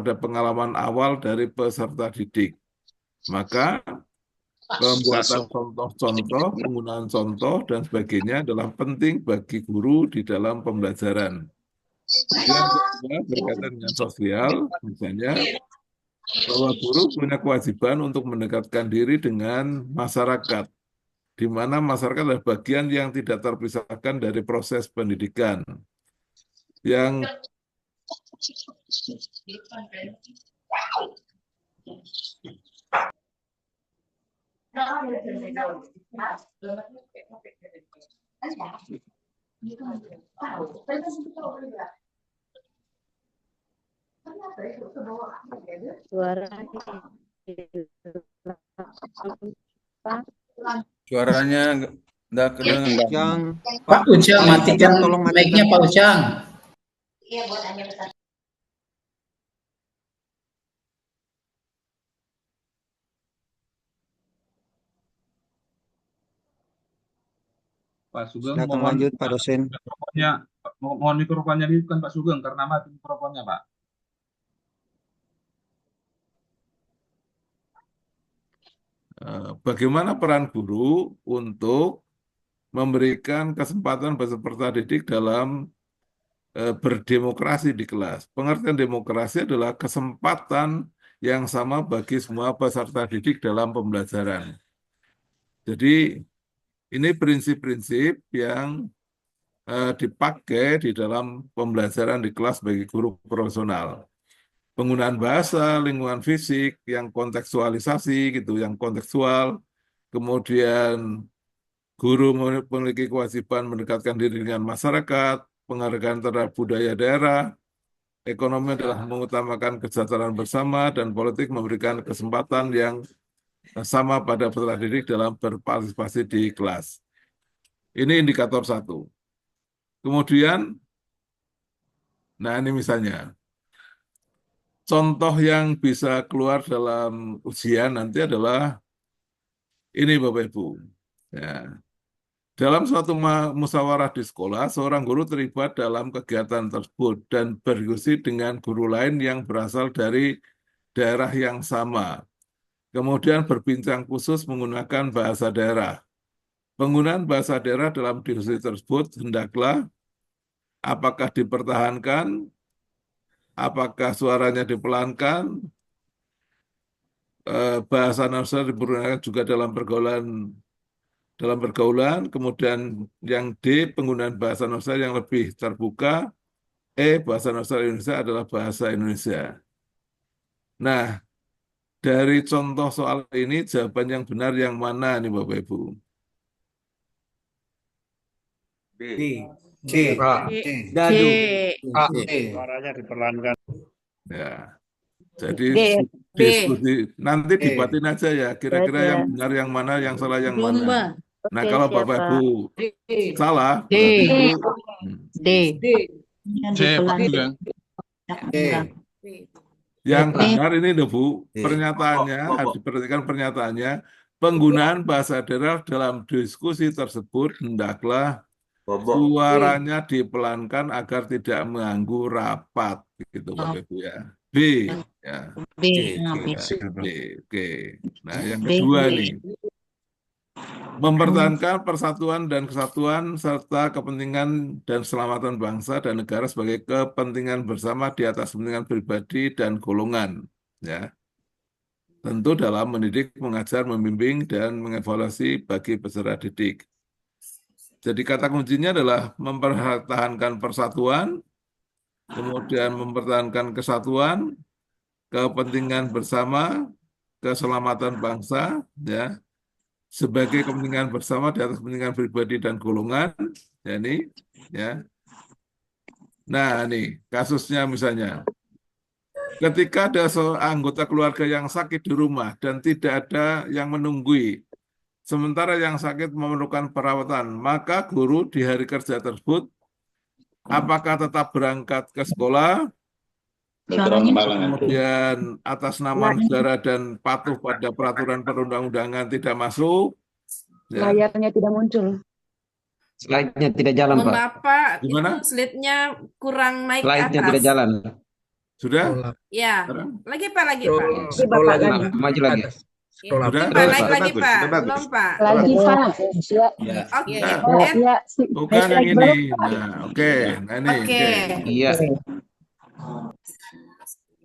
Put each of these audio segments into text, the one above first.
pada pengalaman awal dari peserta didik. Maka pembuatan contoh-contoh, penggunaan contoh, dan sebagainya adalah penting bagi guru di dalam pembelajaran. Yang kedua berkaitan dengan sosial, misalnya bahwa guru punya kewajiban untuk mendekatkan diri dengan masyarakat, di mana masyarakat adalah bagian yang tidak terpisahkan dari proses pendidikan. Yang Suaranya nggak kedengar. Pak Ujang, matikan mic-nya Pak Ujang. Pak Sugeng, Silakan lanjut Pak dosen. mohon mikrofonnya dihidupkan Pak Sugeng karena mati mikrofonnya Pak. bagaimana peran guru untuk memberikan kesempatan peserta didik dalam berdemokrasi di kelas. Pengertian demokrasi adalah kesempatan yang sama bagi semua peserta didik dalam pembelajaran. Jadi ini prinsip-prinsip yang dipakai di dalam pembelajaran di kelas bagi guru profesional. Penggunaan bahasa, lingkungan fisik, yang kontekstualisasi gitu, yang kontekstual, kemudian guru memiliki kewajiban mendekatkan diri dengan masyarakat, penghargaan terhadap budaya daerah, ekonomi adalah mengutamakan kesejahteraan bersama, dan politik memberikan kesempatan yang sama pada peserta didik dalam berpartisipasi di kelas. Ini indikator satu. Kemudian, nah ini misalnya, contoh yang bisa keluar dalam ujian nanti adalah ini Bapak Ibu. Ya. Dalam suatu musyawarah di sekolah, seorang guru terlibat dalam kegiatan tersebut dan berdiskusi dengan guru lain yang berasal dari daerah yang sama. Kemudian berbincang khusus menggunakan bahasa daerah. Penggunaan bahasa daerah dalam diskusi tersebut hendaklah apakah dipertahankan, apakah suaranya dipelankan, bahasa nasional dipergunakan juga dalam pergaulan, kemudian yang D, penggunaan bahasa nasional yang lebih terbuka, bahasa nasional Indonesia adalah bahasa Indonesia. Nah, dari contoh soal ini, jawaban yang benar yang mana nih Bapak Ibu? D. C. Dadu. Suaranya diperlankan. Ya, jadi diskusi nanti debatin aja ya, kira-kira yang benar yang mana, yang salah yang mana. Nah, kalau Bapak Ibu salah, berarti itu yang benar ini loh Bu, pernyataannya harus diperhatikan pernyataannya. Penggunaan bahasa daerah dalam diskusi tersebut hendaklah suaranya dipelankan agar tidak mengganggu rapat, gitu Bapak Ibu ya. B, ya. B. Oke. Nah, yang kedua nih, mempertahankan persatuan dan kesatuan serta kepentingan dan keselamatan bangsa dan negara sebagai kepentingan bersama di atas kepentingan pribadi dan golongan, ya. Tentu dalam mendidik, mengajar, membimbing, dan mengevaluasi bagi peserta didik. Jadi kata kuncinya adalah mempertahankan persatuan, kemudian mempertahankan kesatuan, kepentingan bersama, keselamatan bangsa, ya, sebagai kepentingan bersama di atas kepentingan pribadi dan golongan, ya ini, ya. Nah, ini kasusnya misalnya, ketika ada anggota keluarga yang sakit di rumah dan tidak ada yang menunggui, sementara yang sakit memerlukan perawatan, maka guru di hari kerja tersebut apakah tetap berangkat ke sekolah, kemudian atas nama negara dan patuh pada peraturan perundang-undangan tidak masuk, ya. Layarnya tidak muncul. Slide-nya tidak jalan, Pak. Bapak, Gimana? itu slide-nya kurang naik ke Slide-nya atas. tidak jalan. Sudah? Ya, Sekarang? lagi Pak, lagi Scroll, Pak. scroll lagi. Maju lagi. Scroll up. Sudah? Pak, Sudah, naik Pak. lagi Bagus, Pak. sudah bagus. Belum Pak. Lagi Pak. Ya. Oke, Nah, Ya, bukan yang ini. Nah, oke. Nah, ini. Oke. Iya.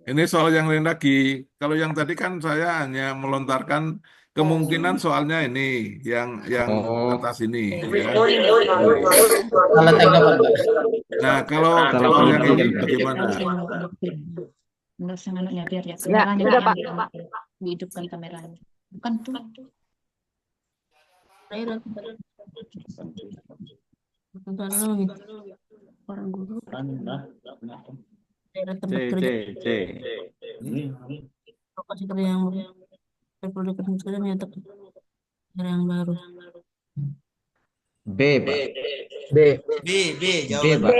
Ini soal yang lain lagi. Kalau yang tadi kan saya hanya melontarkan kemungkinan soalnya ini, yang Oh. atas ini. Ya. Salah tanggapan, Pak. Nah, kalau Salah soal yang ini pengertian. bagaimana? Ya, sudah Pak. Dihidupkan kameranya. Bukan tuh. Orang guru. Daerah tempat kerja. Lokasi kerja yang Republik Indonesia menyatakan daerah yang baru. B, Pak. B. B, Pak.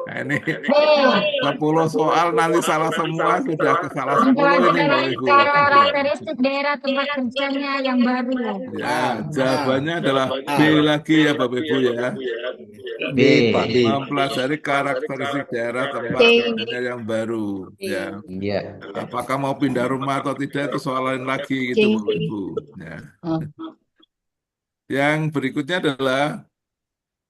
Nah, ini 10 soal nanti salah semua, sudah ke salah 10 ini Bapak Ibu. Karakteristik daerah tempat kerjanya yang baru. Ya, jawabannya adalah B lagi ya Bapak Ibu ya. B, Pak. B. Mempelajari karakteristik daerah tempat kerjanya yang baru. Ya. Iya. Apakah mau pindah rumah atau tidak itu soal lain lagi gitu Bapak Ibu. Ya. Yang berikutnya adalah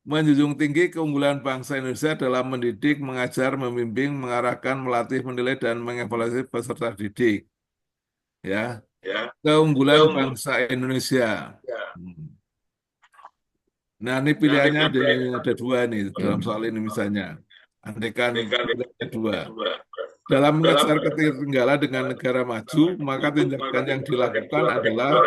menjunjung tinggi keunggulan bangsa Indonesia dalam mendidik, mengajar, membimbing, mengarahkan, melatih, menilai, dan mengevaluasi peserta didik. Ya, keunggulan bangsa Indonesia. Nah, ini pilihannya ada dua nih dalam soal ini misalnya. Andaikan pilihannya dua. Dalam mengejar ketertinggalan dengan negara maju, maka tindakan yang dilakukan adalah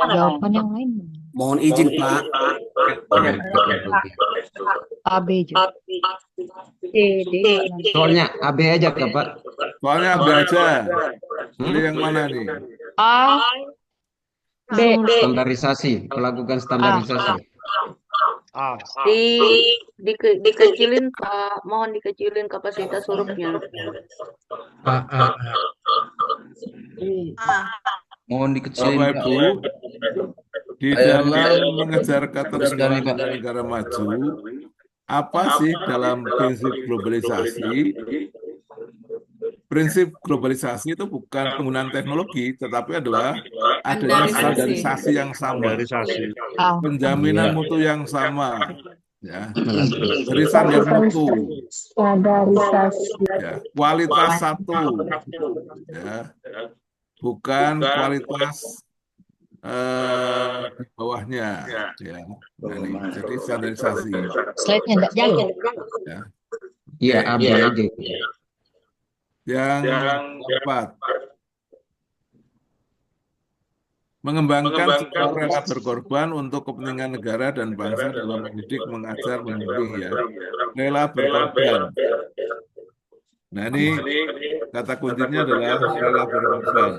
Jawaban yang lain. Mohon izin Pak. A, B juga. D, D. Soalnya AB aja, Kak, Pak. soalnya B aja. Pilih yang mana nih? A, B. Standarisasi, melakukan standarisasi. A. Dikecilin Pak, mohon dikecilin kapasitas hurufnya. Mohon dikecilin, Bapak Pak. Ibu, di dalam mengejar ketertinggalan dengan negara maju, apa sih dalam prinsip globalisasi? Prinsip globalisasi itu bukan penggunaan teknologi, tetapi adalah adanya standarisasi yang sama, Standarisasi. penjaminan mutu yang sama, ya, dari standar mutu, ya, kualitas satu, ya, bukan kualitas di bawahnya, ya. Nah, ini, jadi standarisasi. Slide-nya enggak jalan. Ya. Iya, AB aja. Yang keempat, mengembangkan sikap rela berkorban untuk kepentingan negara dan bangsa dalam mendidik, mengajar, membimbing, ya. Rela berkorban. Nah, ini kata kuncinya adalah rela berkorban.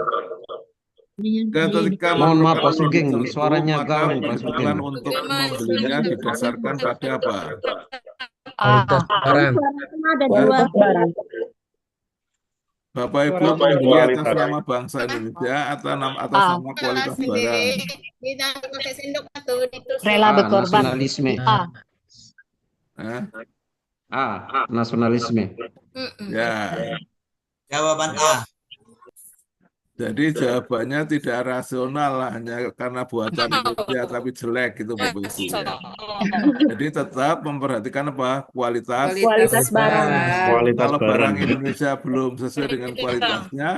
Ketika Mohon maaf, Pak memerlukan Sugeng, produk suaranya maka gawang, Pak Sugeng. perjalanan untuk membelinya didasarkan pada apa? Barang. Ada dua. Bapak Ibu membeli atas nama bangsa Indonesia atau atas nama kualitas barang? Rela A, berkorban. nasionalisme. A. Hah? A, nasionalisme. Ya, Jawaban A. jadi jawabannya tidak rasional lah, hanya karena buatan Indonesia tapi jelek gitu Bapak Ibu. Ya. Jadi tetap memperhatikan apa? Kualitas barang. Kualitas Kalau barang. barang Indonesia belum sesuai dengan kualitasnya,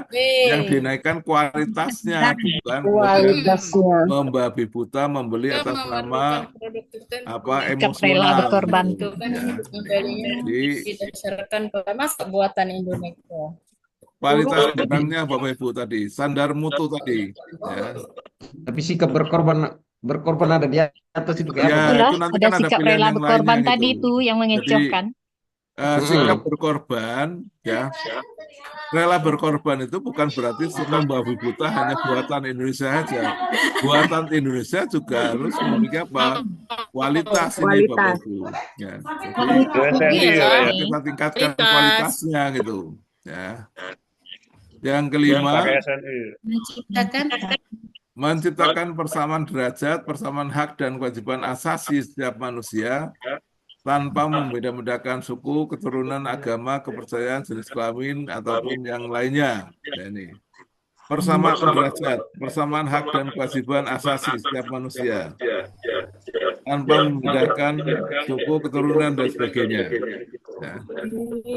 yang dinaikkan kualitasnya, bukan kemudian membabi buta membeli atas nama apa Rela emosional. berkorban. gitu. Ya. Jadi Didasarkan pada masa buatan Indonesia. kualitas barangnya Bapak Ibu tadi, standar mutu tadi. Ya, Tapi sikap berkorban ada di atas itu kayak Ya, apa? itu nanti Ada kan ada sikap pilihan rela yang berkorban lainnya tadi gitu. itu yang mengecohkan. Sikap berkorban, ya, rela berkorban itu bukan berarti membabi buta hanya buatan Indonesia saja. Buatan Indonesia juga harus memiliki apa? Kualitas ini Bapak Ibu. Ya, jadi kita tingkatkan kualitasnya gitu. Ya. Yang kelima, Pakai SNI. Menciptakan menciptakan persamaan derajat, persamaan hak dan kewajiban asasi setiap manusia tanpa membeda-bedakan suku, keturunan, agama, kepercayaan, jenis kelamin, ataupun yang lainnya. Nah, ini. Persamaan derajat, persamaan hak dan kewajiban asasi setiap manusia tanpa membedakan suku, keturunan, dan sebagainya. Nah,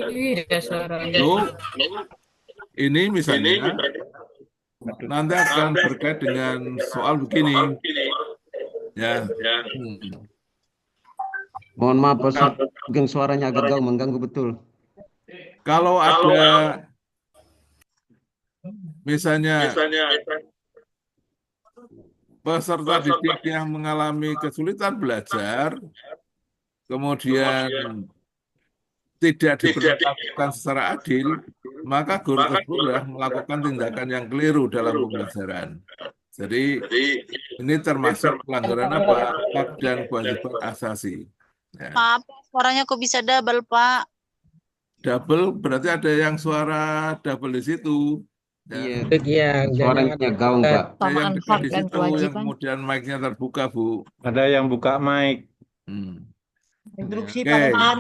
Ih, dasar lalu ini misalnya nanti akan berkait dengan soal begini, ya. Mohon maaf Pak Sugeng, suaranya agak jauh mengganggu betul. Kalau ada misalnya peserta didik yang mengalami kesulitan belajar, kemudian tidak diperlakukan secara adil, maka guru tersebut sudah melakukan tindakan yang keliru dalam pembelajaran. Jadi ini termasuk pelanggaran apa? Hak dan kewajiban asasi. Ya. Maaf, suaranya kok bisa double, Pak? Double berarti ada yang suara double di situ. Ya. Iya, suaranya gaung Pak. Ada yang Samaan dekat hak di dan situ, yang kewajiban. kemudian mic-nya terbuka, Bu. Ada yang buka mic. Instruksi Oke. Pak Menhan.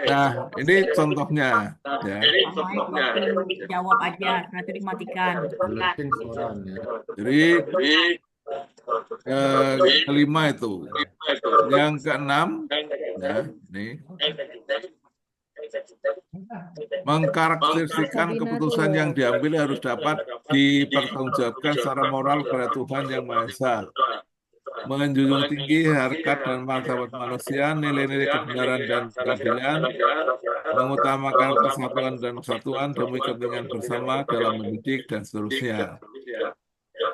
Nah, ini contohnya. Ya. Jawab aja, nanti dimatikan. Jadi kelima itu. Yang keenam, ya, ini mengkarakteristikkan keputusan yang diambil harus dapat dipertanggungjawabkan secara moral kepada Tuhan Yang Maha Esa. Menjunjung tinggi harkat dan martabat manusia, nilai-nilai kebenaran dan keadilan, mengutamakan persatuan dan kesatuan demi kepentingan bersama dalam mendidik dan seterusnya.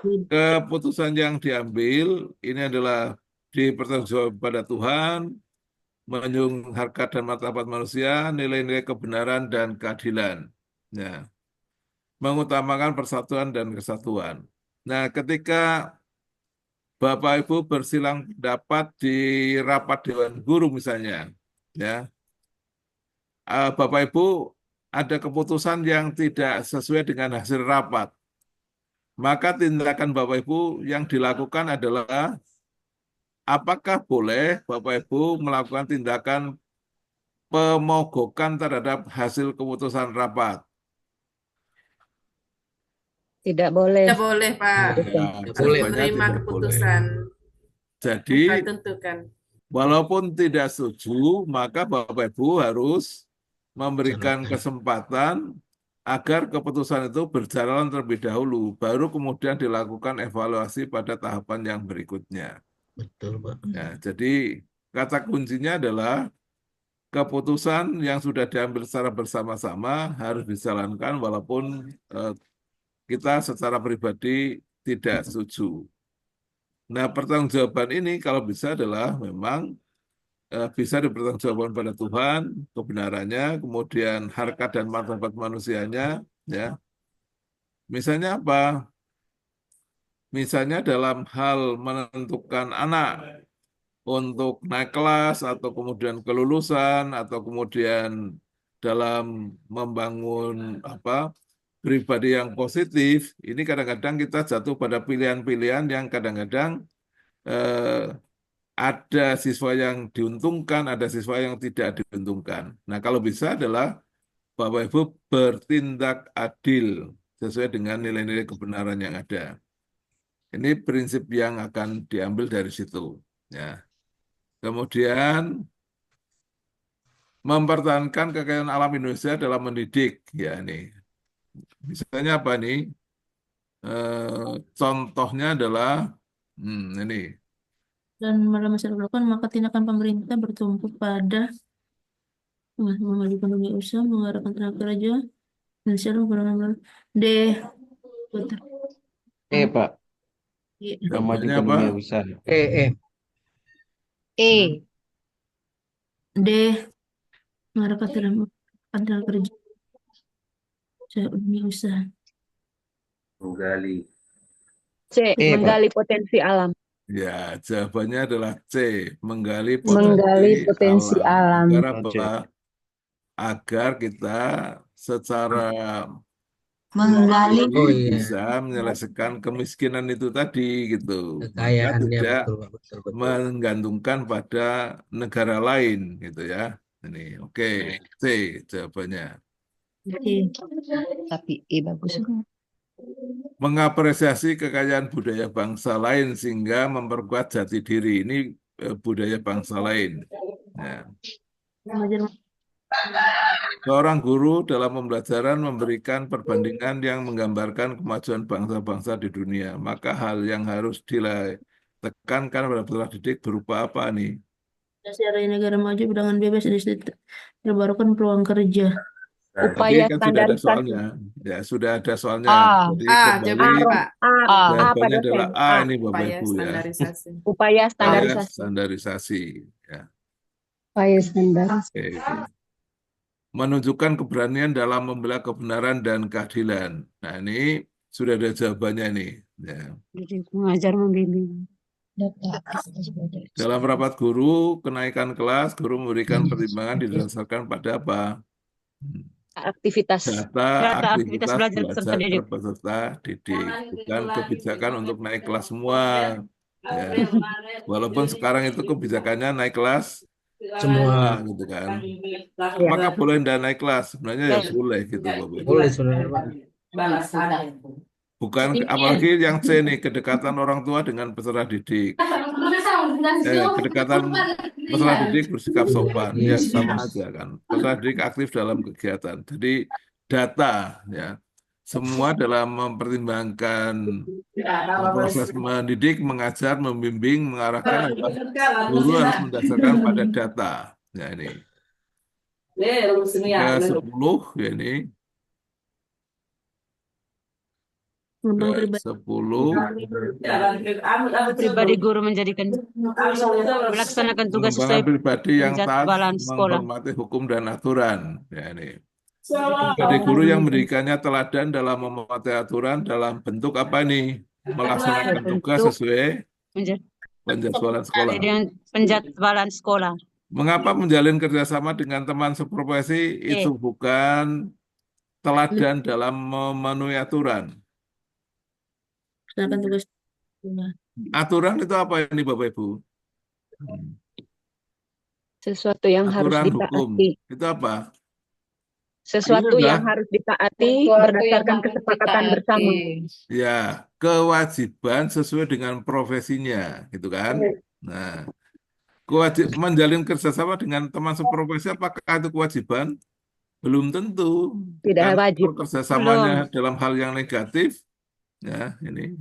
Keputusan yang diambil ini adalah dipertanggungjawabkan pada Tuhan, menjunjung harkat dan martabat manusia, nilai-nilai kebenaran dan keadilan. Ya. Mengutamakan persatuan dan kesatuan. Nah, ketika Bapak Ibu bersilang pendapat di rapat Dewan Guru misalnya, ya, Bapak Ibu ada keputusan yang tidak sesuai dengan hasil rapat, maka tindakan Bapak Ibu yang dilakukan adalah apakah boleh Bapak Ibu melakukan tindakan pemogokan terhadap hasil keputusan rapat? Tidak boleh. Tidak boleh, Pak. Ya, boleh. jawabannya Menerima tidak keputusan boleh. Jadi, yang tentukan. walaupun tidak setuju, maka Bapak Ibu harus memberikan kesempatan agar keputusan itu berjalan terlebih dahulu, baru kemudian dilakukan evaluasi pada tahapan yang berikutnya. Betul, Pak. Ya, jadi kata kuncinya adalah keputusan yang sudah diambil secara bersama-sama harus dijalankan walaupun kita secara pribadi tidak setuju. Nah, pertanggungjawaban ini kalau bisa adalah memang bisa dipertanggungjawabkan pada Tuhan, kebenarannya, kemudian harkat dan martabat manusianya, ya. Misalnya apa? Misalnya dalam hal menentukan anak untuk naik kelas atau kemudian kelulusan atau kemudian dalam membangun pribadi yang positif, ini kadang-kadang kita jatuh pada pilihan-pilihan yang kadang-kadang ada siswa yang diuntungkan, ada siswa yang tidak diuntungkan. Nah, kalau bisa adalah Bapak Ibu bertindak adil sesuai dengan nilai-nilai kebenaran yang ada. Ini prinsip yang akan diambil dari situ. Ya. Kemudian mempertahankan kekayaan alam Indonesia dalam mendidik. Ya, ini. Misalnya apa nih? Contohnya adalah ini. Dan dalam masa dilakukan, maka tindakan pemerintah bertumpu pada memajukan dunia usaha, menggarapkan tenaga kerja, dan secara benar-benar putar. Pak. Iya. Memajukan apa? dunia usaha. Mengarahkan tenaga kerja, dunia usaha. Menggali. Menggali potensi alam. Ya, jawabannya adalah C, menggali potensi alam. Agar apa? Agar kita secara Menggali. Oh Jadi iya, bisa menyelesaikan kemiskinan itu tadi gitu. Maka kekayaannya tidak betul Pak, betul betul. menggantungkan pada negara lain gitu ya. Ini oke, C jawabannya. Tapi bagus. Mengapresiasi kekayaan budaya bangsa lain sehingga memperkuat jati diri. Ini budaya bangsa lain. Ya. Seorang guru dalam pembelajaran memberikan perbandingan yang menggambarkan kemajuan bangsa-bangsa di dunia. Maka hal yang harus ditekankan pada peserta didik berupa apa nih? Dari negara maju dengan bebas terbarukan peluang kerja. Upaya Tadi kan sudah ada standarisasi. soalnya. Ya, sudah ada soalnya. Jadi jawabannya kembali Pak. jawabannya pada adalah sen. A ini Bapak Upaya Ibu ya. standarisasi. Upaya Upaya standarisasi. standarisasi. Ya. Upaya standarisasi. Oke. Menunjukkan keberanian dalam membela kebenaran dan keadilan. Nah, ini sudah ada jawabannya nih. Ya. Jadi mengajar membimbing. Dalam rapat guru, kenaikan kelas, guru memberikan pertimbangan didasarkan pada apa? Aktivitas. Data aktivitas belajar belajar peserta didik. peserta didik, bukan kebijakan untuk naik kelas semua. Ya. Walaupun sekarang itu kebijakannya naik kelas semua, gitu kan. Apakah boleh tidak naik kelas? Sebenarnya ya boleh gitu, Bapak Ibu. Boleh sebenarnya Pak. Bukan, apalagi yang C nih, kedekatan orang tua dengan peserta didik. Kedekatan peserta didik bersikap sopan, ya sama aja kan. Peserta didik aktif dalam kegiatan. Jadi data, ya, semua dalam mempertimbangkan proses mendidik, mengajar, membimbing, mengarahkan, guru harus mendasarkan pada data. Ya ini. Ke 10, ya ini. Ke 10. Pribadi guru menjadikan melaksanakan tugas Pengembangan sesuai pribadi yang taat penjadwalan sekolah. menghormati hukum dan aturan. Ya ini. Pribadi guru yang mendirikannya teladan dalam mematuhi aturan dalam bentuk apa nih? Melaksanakan tugas sesuai penjadwalan sekolah. Dengan penjadwalan sekolah. Mengapa menjalin kerjasama dengan teman seprofesi itu bukan teladan dalam memenuhi aturan? Tugas. Aturan itu apa ini Bapak Ibu? Sesuatu yang harus Aturan hukum ditaati. itu apa? Sesuatu Ini yang harus ditaati berdasarkan kesepakatan bersama. Ya, kewajiban sesuai dengan profesinya, gitu kan? Nah, menjalin kerjasama dengan teman seprofesi apakah itu kewajiban? Belum tentu. Tidak Karena wajib. kerjasamanya dalam hal yang negatif, ya ini.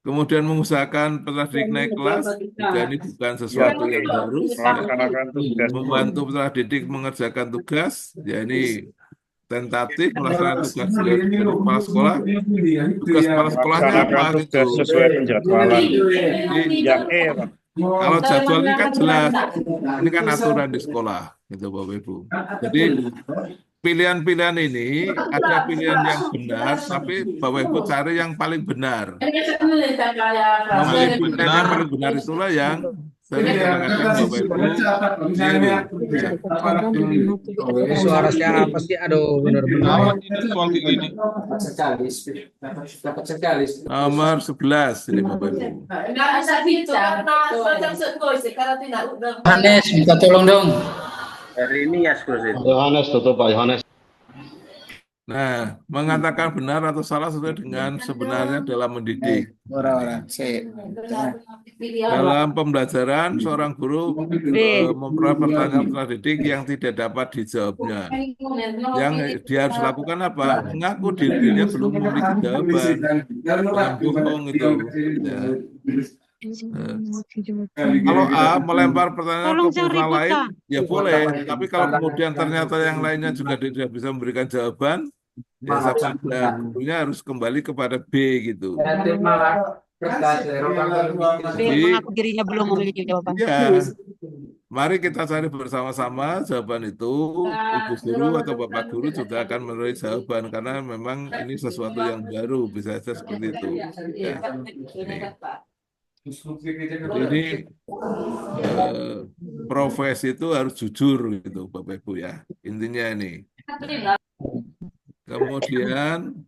Kemudian mengusahakan peserta didik naik kelas, juga ini bukan sesuatu yang harus. Ya. Membantu peserta didik mengerjakan tugas, ya ini tentatif melaksanakan tugas kepala sekolah. Tugas kepala sekolahnya apa gitu? Sesuai penjadwalan. Yang E, Pak. Kalau jadwal ini kan jelas, ini kan aturan di sekolah, gitu Bapak Ibu. Jadi pilihan-pilihan ini ada pilihan yang benar, tapi Bapak Ibu cari yang paling benar. Memilih pilihan yang paling benar itulah yang sering kadang-kadang Bapak Ibu keliru. Ini suara siapa sih? Aduh, benar-benar. Nomor 11 ini Bapak Ibu. Yohanes, minta tolong dong. Hari ini ya Yohanes, tutup Pak Yohanes. Nah, mengatakan benar atau salah sesuai dengan sebenarnya dalam mendidik. Dalam pembelajaran, seorang guru memperoleh pertanyaan peserta didik yang tidak dapat dijawabnya. Yang dia harus lakukan apa? Mengaku dirinya belum memiliki jawaban. Dengan bohong itu. Ya. Kalau A melempar pertanyaan ke peserta lain, ya boleh. Tapi kalau kemudian ternyata yang lainnya juga tidak bisa memberikan jawaban, ya sabda gurunya harus kembali kepada B gitu. Jadi, Mengaku dirinya belum memiliki jawaban. ya, mari kita cari bersama-sama jawaban itu. Ibu guru atau Bapak guru juga akan menulis jawaban karena memang ini sesuatu yang baru, bisa saja seperti itu. Ya. Jadi profesi itu harus jujur gitu Bapak Ibu ya. Intinya ini. Kemudian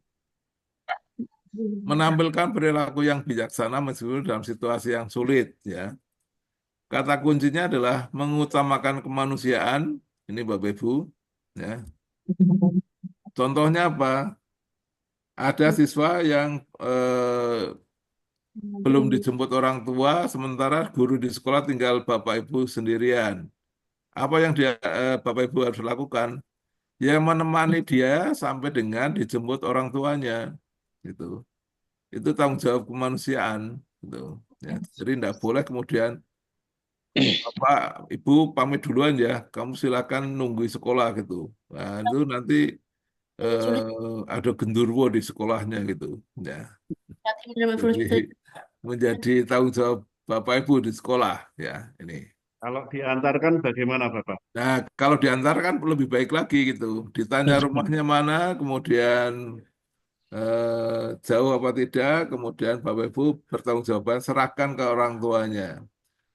menampilkan perilaku yang bijaksana meskipun dalam situasi yang sulit, ya. Kata kuncinya adalah mengutamakan kemanusiaan. Ini Bapak Ibu, ya. Contohnya apa? Ada siswa yang belum dijemput orang tua, sementara guru di sekolah tinggal Bapak Ibu sendirian. Apa yang Bapak Ibu harus lakukan? Ya menemani dia sampai dengan dijemput orang tuanya, gitu. Itu tanggung jawab kemanusiaan, gitu. Ya, jadi tidak boleh kemudian Bapak Ibu pamit duluan ya, kamu silakan nunggu di sekolah gitu. Nah, itu nanti ada genderuwo di sekolahnya gitu, ya. Jadi menjadi tanggung jawab Bapak Ibu di sekolah, ya ini. Kalau diantarkan bagaimana, Bapak? Nah, kalau diantar kan lebih baik lagi gitu. Ditanya rumahnya mana, kemudian jauh apa tidak, kemudian Bapak Ibu bertanggung jawab serahkan ke orang tuanya.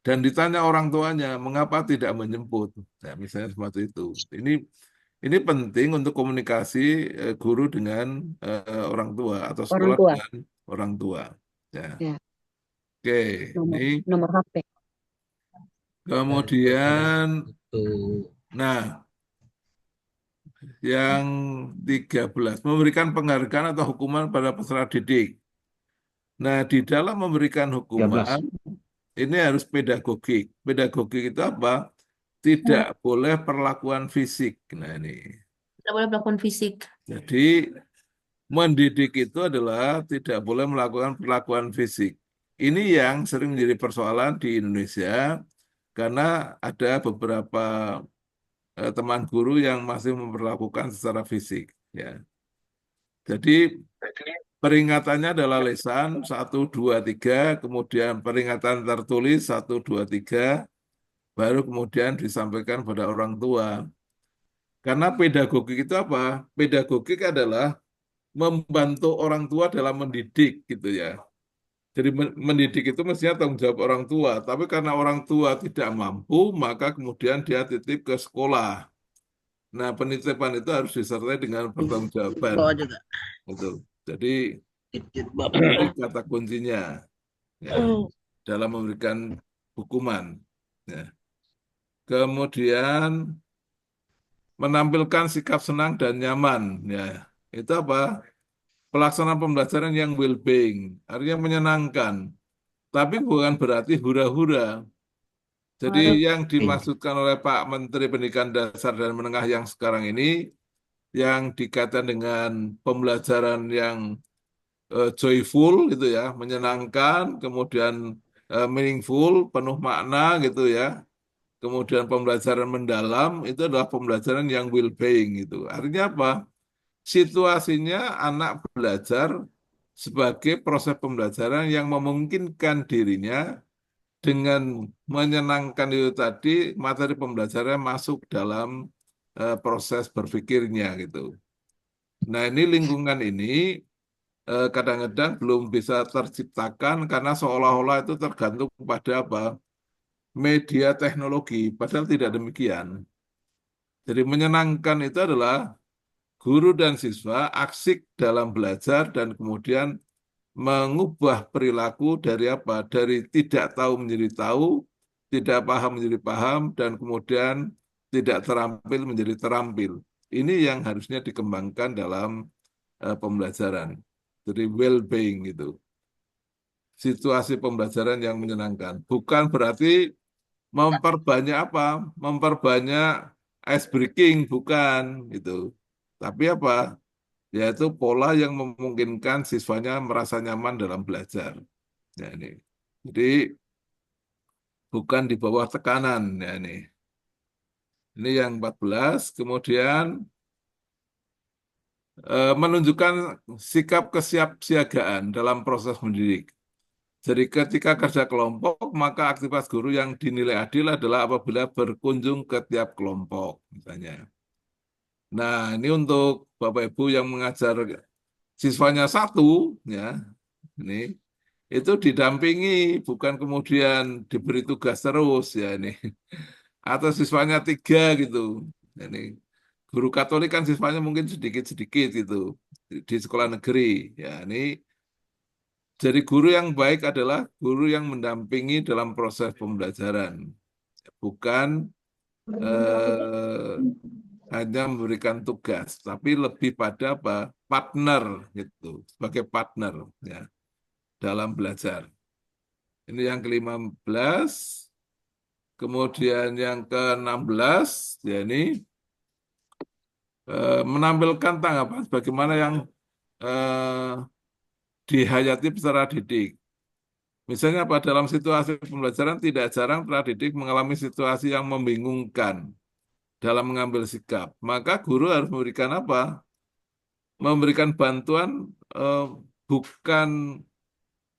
Dan ditanya orang tuanya, mengapa tidak menjemput? Nah, misalnya seperti itu. Ini penting untuk komunikasi guru dengan orang tua atau Orang sekolah tua. dengan orang tua. Ya. Ya. Oke, ini Nomor HP. kemudian, Tuh. nah, yang 13, memberikan penghargaan atau hukuman pada peserta didik. Nah, di dalam memberikan hukuman, 13. ini harus pedagogik. Pedagogik itu apa? Tidak boleh perlakuan fisik. Nah, ini. Tidak boleh melakukan fisik. Jadi, mendidik itu adalah tidak boleh melakukan perlakuan fisik. Ini yang sering menjadi persoalan di Indonesia, karena ada beberapa teman guru yang masih memperlakukan secara fisik. Ya. Jadi, peringatannya adalah lisan 1, 2, 3, kemudian peringatan tertulis 1, 2, 3, baru kemudian disampaikan pada orang tua. Karena pedagogik itu apa? Pedagogik adalah membantu orang tua dalam mendidik gitu ya. Jadi mendidik itu mestinya tanggung jawab orang tua, tapi karena orang tua tidak mampu, maka kemudian dia titip ke sekolah. Nah, penitipan itu harus disertai dengan pertanggungjawaban. Bawa juga. Betul. Jadi Dikit, ini Bapak. kata kuncinya ya, dalam memberikan hukuman. Ya. Kemudian menampilkan sikap senang dan nyaman. Ya, itu apa? Pelaksanaan pembelajaran yang well-being, artinya menyenangkan. Tapi bukan berarti hura-hura. Jadi yang dimaksudkan oleh Pak Menteri Pendidikan Dasar dan Menengah yang sekarang ini, yang dikaitkan dengan pembelajaran yang joyful gitu ya, menyenangkan, kemudian meaningful, penuh makna gitu ya. Kemudian pembelajaran mendalam itu adalah pembelajaran yang well-being gitu. Artinya apa? Situasinya anak belajar sebagai proses pembelajaran yang memungkinkan dirinya dengan menyenangkan itu tadi materi pembelajaran masuk dalam proses berpikirnya gitu. Nah, ini lingkungan ini kadang-kadang belum bisa terciptakan karena seolah-olah itu tergantung pada apa? Media teknologi, padahal tidak demikian. Jadi menyenangkan itu adalah guru dan siswa asik dalam belajar dan kemudian mengubah perilaku dari apa? Dari tidak tahu menjadi tahu, tidak paham menjadi paham, dan kemudian tidak terampil menjadi terampil. Ini yang harusnya dikembangkan dalam pembelajaran. Jadi well-being gitu. Situasi pembelajaran yang menyenangkan. Bukan berarti memperbanyak apa? Memperbanyak ice breaking, bukan gitu. Tapi apa? Yaitu pola yang memungkinkan siswanya merasa nyaman dalam belajar. Ya, ini. Jadi bukan di bawah tekanan ya ini. Ini yang 14, kemudian menunjukkan sikap kesiapsiagaan dalam proses mendidik. Jadi ketika kerja kelompok, maka aktivitas guru yang dinilai adil adalah apabila berkunjung ke tiap kelompok, misalnya. Nah, ini untuk Bapak Ibu yang mengajar siswanya satu, ya, ini itu didampingi, bukan kemudian diberi tugas terus, ya ini. Atau siswanya 3 gitu. Ini guru Katolik kan siswanya mungkin sedikit-sedikit itu di sekolah negeri. Ya, ini jadi guru yang baik adalah guru yang mendampingi dalam proses pembelajaran, bukan eh, hanya memberikan tugas, tapi lebih pada apa? Partner gitu, sebagai partner ya dalam belajar. Ini yang ke-15. Kemudian yang ke-16 ya ini menampilkan tanggapan bagaimana yang eh, dihayati peserta didik. Misalnya pada dalam situasi pembelajaran tidak jarang peserta didik mengalami situasi yang membingungkan dalam mengambil sikap. Maka guru harus memberikan apa? Memberikan bantuan bukan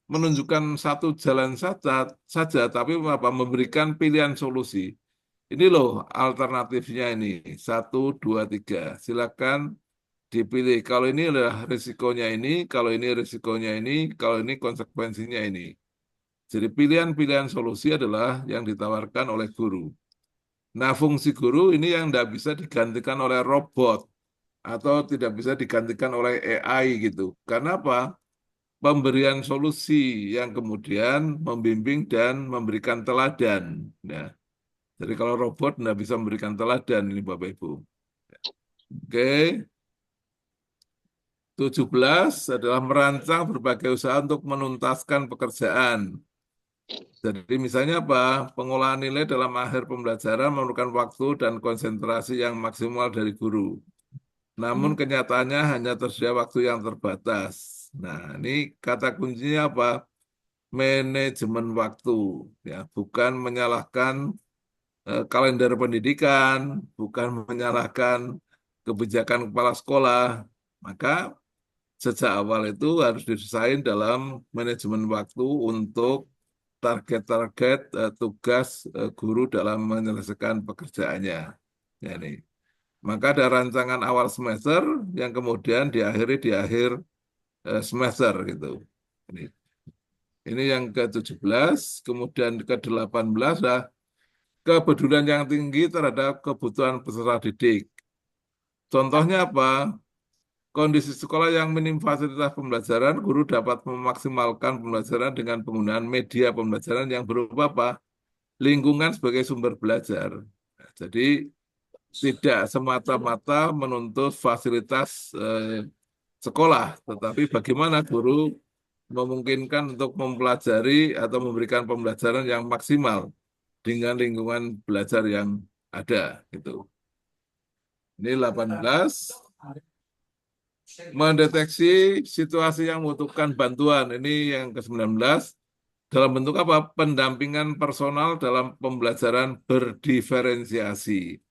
menunjukkan satu jalan saja, tapi apa? Memberikan pilihan solusi. Ini loh alternatifnya ini. 1, 2, 3. Silakan dipilih. Kalau ini adalah risikonya ini, kalau ini risikonya ini, kalau ini konsekuensinya ini. Jadi pilihan-pilihan solusi adalah yang ditawarkan oleh guru. Nah, fungsi guru ini yang tidak bisa digantikan oleh robot atau tidak bisa digantikan oleh AI gitu. Karena apa? Pemberian solusi yang kemudian membimbing dan memberikan teladan. Nah, jadi kalau robot tidak bisa memberikan teladan ini Bapak Ibu. Oke. 17 adalah merancang berbagai usaha untuk menuntaskan pekerjaan. Jadi misalnya apa? Pengolahan nilai dalam akhir pembelajaran memerlukan waktu dan konsentrasi yang maksimal dari guru. Namun kenyataannya hanya tersedia waktu yang terbatas. Nah, ini kata kuncinya apa? Manajemen waktu. Ya, bukan menyalahkan kalender pendidikan, bukan menyalahkan kebijakan kepala sekolah. Maka sejak awal itu harus didesain dalam manajemen waktu untuk target-target tugas guru dalam menyelesaikan pekerjaannya. Ya, ini. Maka ada rancangan awal semester yang kemudian diakhiri di akhir semester gitu. Ini yang ke-17, kemudian ke-18 adalah kepedulian yang tinggi terhadap kebutuhan peserta didik. Contohnya apa? Kondisi sekolah yang minim fasilitas pembelajaran, guru dapat memaksimalkan pembelajaran dengan penggunaan media pembelajaran yang berupa apa? Lingkungan sebagai sumber belajar. Nah, jadi tidak semata-mata menuntut fasilitas sekolah, tetapi bagaimana guru memungkinkan untuk mempelajari atau memberikan pembelajaran yang maksimal dengan lingkungan belajar yang ada. Gitu. Ini 18. Mendeteksi situasi yang membutuhkan bantuan. Ini yang ke-19. Dalam bentuk apa? Pendampingan personal dalam pembelajaran berdiferensiasi.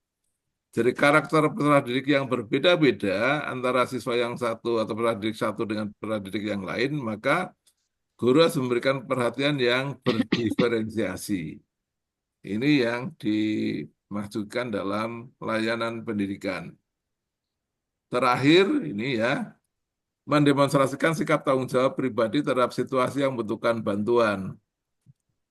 Jadi karakter peserta didik yang berbeda-beda antara siswa yang satu atau peserta didik satu dengan peserta didik yang lain, maka guru harus memberikan perhatian yang berdiferensiasi. Ini yang dimaksudkan dalam layanan pendidikan. Terakhir, ini ya, mendemonstrasikan sikap tanggung jawab pribadi terhadap situasi yang membutuhkan bantuan.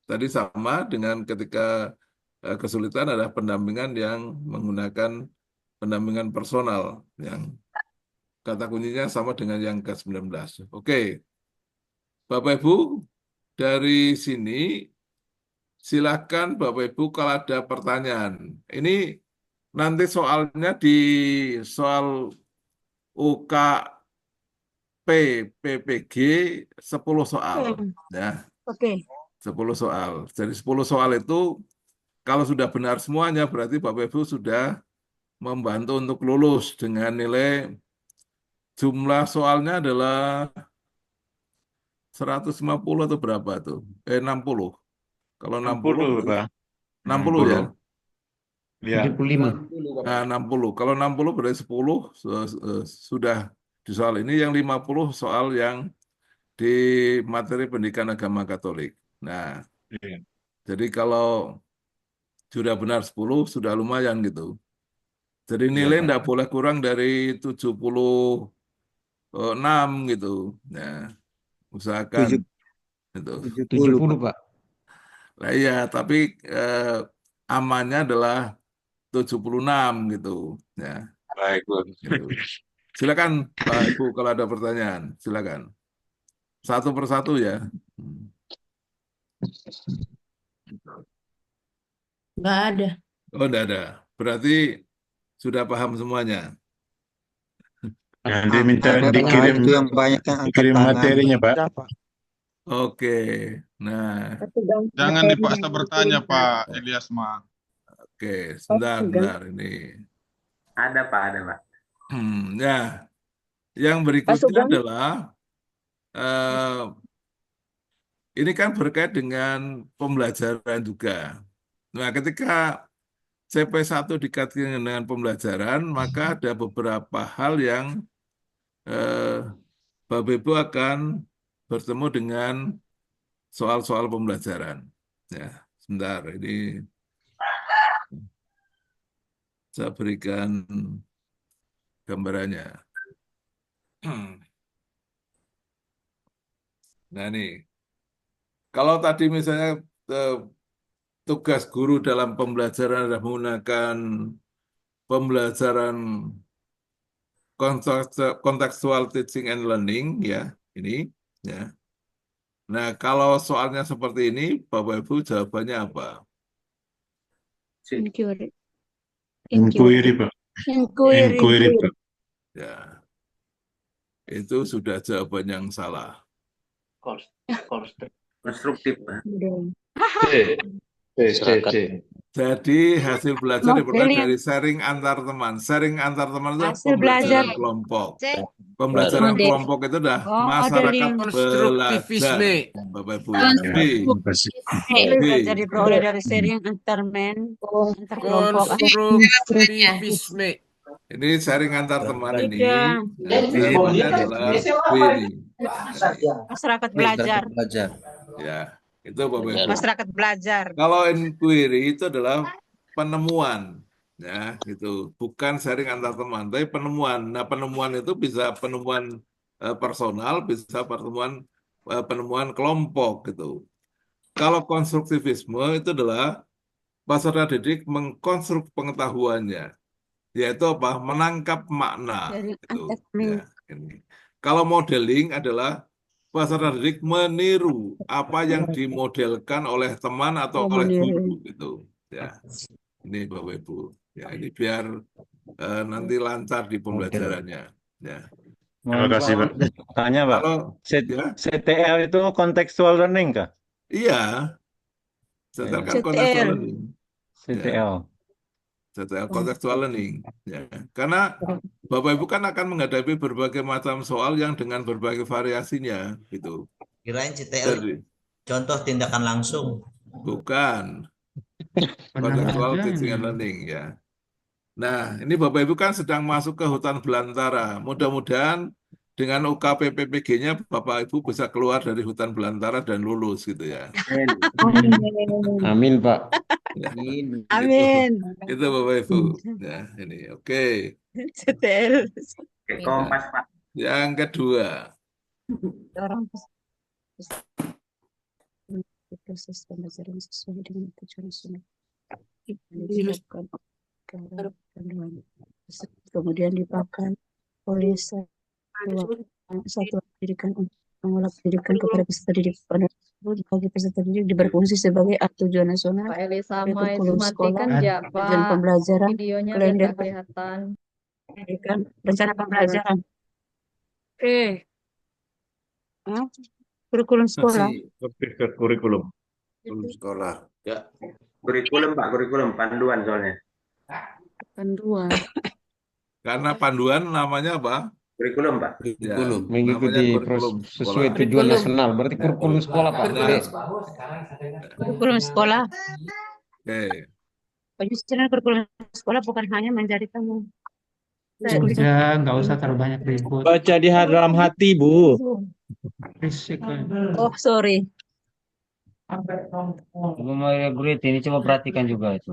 Tadi sama dengan ketika kesulitan adalah pendampingan yang menggunakan pendampingan personal yang kata kuncinya sama dengan yang ke-19. Oke. Bapak Ibu, dari sini silakan Bapak Ibu kalau ada pertanyaan. Ini nanti soalnya di soal UKP PPG 10 soal ya. Oke. 10 soal. Jadi 10 soal itu kalau sudah benar semuanya, berarti Bapak Ibu sudah membantu untuk lulus dengan nilai jumlah soalnya adalah 150 atau berapa tuh? 60. Kalau 60, 60, Pak. 60 ya? Ya. 75. Nah, 60. Kalau 60 berarti 10 sudah di soal ini, yang 50 soal yang di materi pendidikan agama Katolik. Nah, Iya. jadi kalau sudah benar 10, sudah lumayan gitu. Jadi nilai tidak boleh kurang dari 76 gitu. Nah, usahakan itu. 70, Pak. Nah, iya, tapi amannya adalah 76 gitu. Ya. Baik, Bu. Gitu. Silakan Pak Ibu kalau ada pertanyaan, silakan. Satu persatu ya. Nggak ada. Oh, enggak ada. Berarti sudah paham semuanya. Nanti minta Ada dikirim itu yang banyak yang angkat dikirim tangan. materinya, Pak. Oke. Nah, Jangan dipaksa bertanya, Pak Elias mah. oke. Sebentar ini. Ada Pak, ada Pak. Ya, yang berikutnya adalah ini kan berkait dengan pembelajaran juga. Nah, ketika CP1 dikaitkan dengan pembelajaran, maka ada beberapa hal yang Bapak Ibu akan bertemu dengan soal-soal pembelajaran. Ya, sebentar, ini saya berikan gambarannya. Nah, ini. Kalau tadi misalnya tugas guru dalam pembelajaran adalah menggunakan pembelajaran contextual teaching and learning, ya, ini, ya. Nah, kalau soalnya seperti ini, Bapak Ibu jawabannya apa? Inquiry. Inquiry, Pak. Inquiry, Pak. Ya, itu sudah jawaban yang salah. Konstruktif, Pak. Jadi hasil belajar diperoleh dari sharing antar teman. Sharing antar teman itu Hasil pembelajaran belajar. kelompok. Pembelajaran Model. kelompok itu dah masyarakat belajar. Bapak Ibu yang B. Belajar diperoleh dari sharing antar kelompok. Ini sharing antar teman ini. Tiga. Nah, jawabannya adalah B ini. Masyarakat belajar. Ya, itu Bapak Ibu. Masyarakat belajar. Kalau inquiry itu adalah penemuan, ya, gitu. Bukan sharing antar teman, tapi penemuan. Nah, penemuan itu bisa penemuan personal, bisa penemuan kelompok, gitu. Kalau konstruktivisme itu adalah peserta didik mengkonstruk pengetahuannya, yaitu apa? Menangkap makna. Gitu. Ya, ini. Kalau modeling adalah peserta didik meniru apa yang dimodelkan oleh teman atau oleh guru, gitu. Ya, ini Bapak Ibu. Ya, ini biar nanti lancar di pembelajarannya. Ya. Terima kasih, Pak. Tanya, Pak. Kalau ya, CTL itu contextual learning kah? iya, setel kan CTL. contextual learning. CTL. CTL contextual learning. Ya. Karena Bapak Ibu kan akan menghadapi berbagai macam soal yang dengan berbagai variasinya, gitu. Kirain CTL Jadi, contoh tindakan langsung. bukan contextual teaching and learning, ya. Nah, ini Bapak Ibu kan sedang masuk ke hutan belantara. Mudah-mudahan dengan UKPPPG-nya Bapak Ibu bisa keluar dari hutan belantara dan lulus, gitu ya. Amin, Pak. Ya, Amin. itu Bapak Ibu. Ya, ini oke. CTL. Kompas, Pak. Yang kedua, Orang proses pembelajaran sesuai dengan tujuan nasional. Dilakukan kemudian dipakai oleh satuan pendidikan untuk mengolah pendidikan kepada peserta didik. Pada bagi peserta didik berfungsi sebagai tujuan nasional, Pak Eli sama kurikulum itu sekolah, matikan ya, tujuan Pak. pembelajaran, Videonya biar kalender nggak kelihatan. pendidikan, rencana pembelajaran. Kurikulum sekolah. Lebih ke kurikulum. Sekolah. Ya. Kurikulum, Pak, kurikulum. Panduan soalnya. Panduan. karena panduan namanya apa? Kurikulum, Pak. Ya, Mengikuti namanya kurikulum sesuai sekolah. tujuan nasional. Berarti kurikulum sekolah, Pak. Nah, Kurikulum sekolah. oke. Penyusunan kurikulum sekolah bukan hanya menjadi kamu. Sudah, nggak usah terlalu banyak ribut. Baca di dalam hati, Bu. Fisik. Oh, sorry. Ini coba perhatikan juga itu.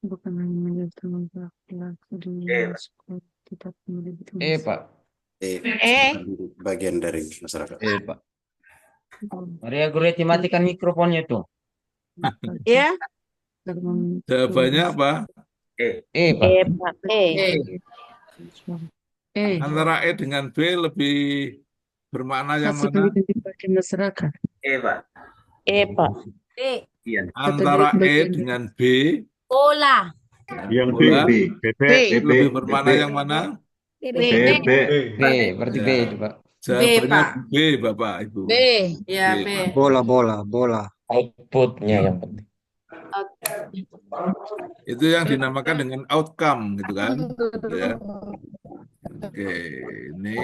Bukan hanya menjadi tanggung jawab laki-laki di sekolah, tidak memiliki Pak. Bagian dari masyarakat. Pak. Maria Guretti, matikan mikrofonnya tuh. Ya. Jawabannya apa? Pak. Pak. Antara E dengan B lebih bermakna yang Hasil mana? pendidikan bagi masyarakat. Pak. Antara E bagian dengan B Bola. Yang B, bola B, bebek, lebih bermakna yang mana? bebek. B, berarti B Ya. itu Pak. Jawabannya Pak. B, Bapak Ibu. Ya, B. B. Bola. Outputnya yang penting. Itu yang dinamakan dengan outcome gitu kan. Ya. Oke, ini